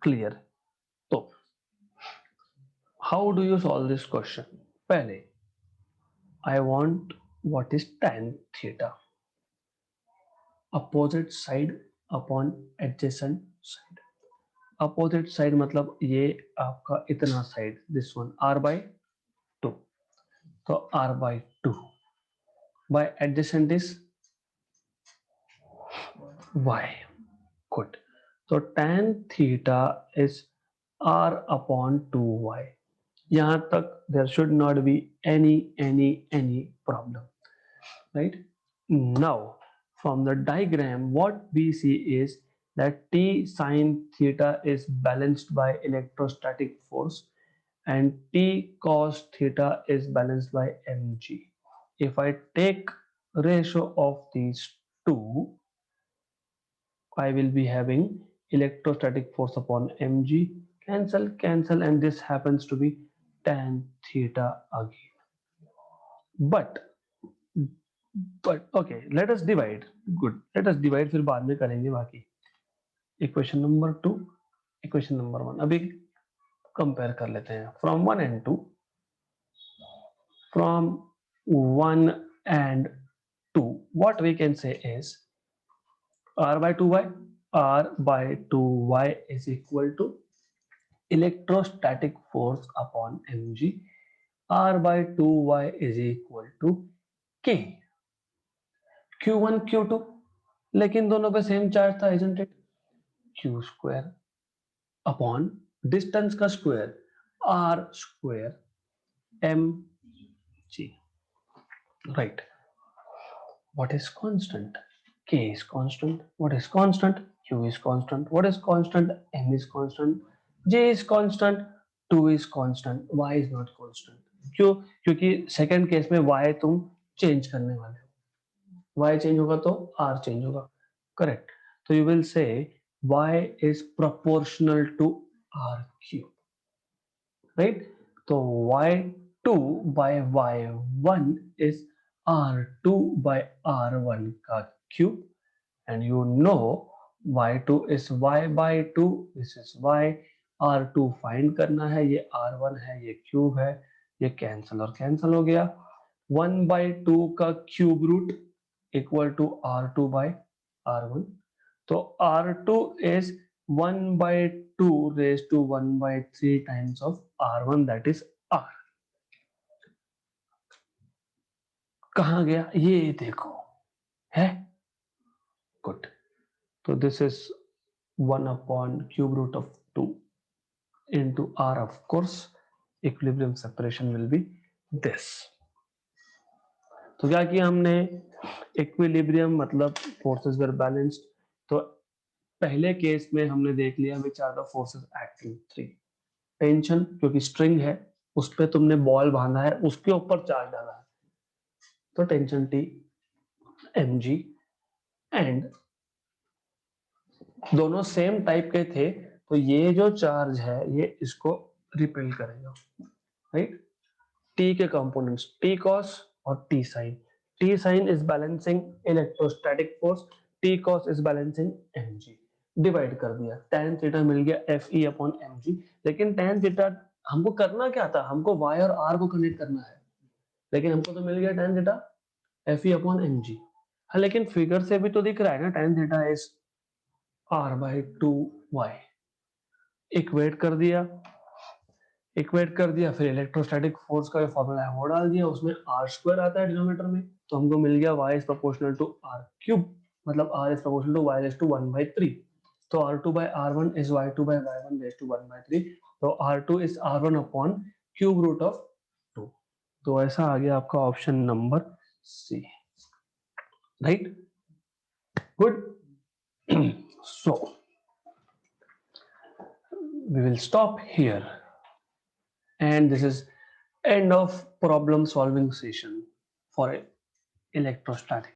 clear. तो how do you solve this question? पहले I want what is tan theta, opposite side upon adjacent side. Opposite side मतलब ये आपका इतना साइड, दिस वन r/2, तो r/2 by adjacent is y। Good, तो tan theta is r/2y। यहां तक there should not be any problem, right? Now from the diagram what we see is that t sine theta is balanced by electrostatic force and t cos theta is balanced by mg. If I take ratio of these two, I will be having electrostatic force upon mg, cancel, and this happens to be tan theta again. But okay, let us divide. Good, let us divide, फिर बाद में करेंगे बाकी। Equation number 2, equation number 1 अभी compare कर लेते हैं। From 1 and 2, from 1 and 2 what we can say is r/2y, r/2y is equal to electrostatic force upon mg, r/2y is equal to k, q1 q2, लेकिन दोनों पे सेम चार्ज था, isn't it? q square upon distance का square r square mg, right? What is constant? K is constant. What is constant? Q is constant. What is constant? M is constant. J is constant. 2 is constant. Y is not constant. क्यों? क्योंकि second case में y तुम change करने वाले हो, y change होगा तो r change होगा। करेक्ट, तो you will say y is proportional to r cube, right? तो y2 by y1 is r2 by r1 का cube, and you know y2 is y by 2, this is y, r2 find करना है, ये r1 है, ये cube है, ये cancel और कैंसल हो गया। 1 by 2 का cube root equal to r2 by r1, तो r2 is 1 by 2 raised to 1 by 3 times of r1, that is r। कहाँ गया ये देखो, है? गुड, तो this is 1 upon cube root of 2 into r, of course equilibrium separation will be this। तो क्या किया हमने, इक्विलिब्रियम मतलब फोर्सेस वर बैलेंस्ड। तो पहले केस में हमने देख लिया which are the forces acting. 3, tension, क्योंकि स्ट्रिंग है उस पे तुमने बॉल बांधा है, उसके ऊपर चार्ज डाला है, तो टेंशन T mg, एंड दोनों सेम टाइप के थे, तो ये जो चार्ज है ये इसको रिपेल करेगा, राइट? टी के कंपोनेंट्स टी कॉस और T sine. T sine is balancing electrostatic force, T cos is balancing mg। Divide कर दिया, tan थीटा मिल गया Fe अपॉन mg। लेकिन tan थीटा हमको करना क्या था, हमको y और r को कनेक्ट करना है, लेकिन हमको तो मिल गया tan theta Fe upon mg। हाँ, लेकिन फिगर से भी तो दिख रहा है ना tan theta is r/2y। Equate कर दिया, फिर इलेक्ट्रोस्टैटिक फोर्स का जो फॉर्मूला है वो डाल दिया, उसमें r स्क्वायर आता है डिनोमिनेटर में, तो हमको मिल गया y is proportional to r cube, मतलब r is proportional to y raise to 1/3। तो r2 by r1 is y2 by y1 raise to 1/3, तो r2 is r1 upon cube root of 2। तो ऐसा आ गया आपका option number C, right? Good. So we will stop here, and this is end of problem solving session for electrostatic.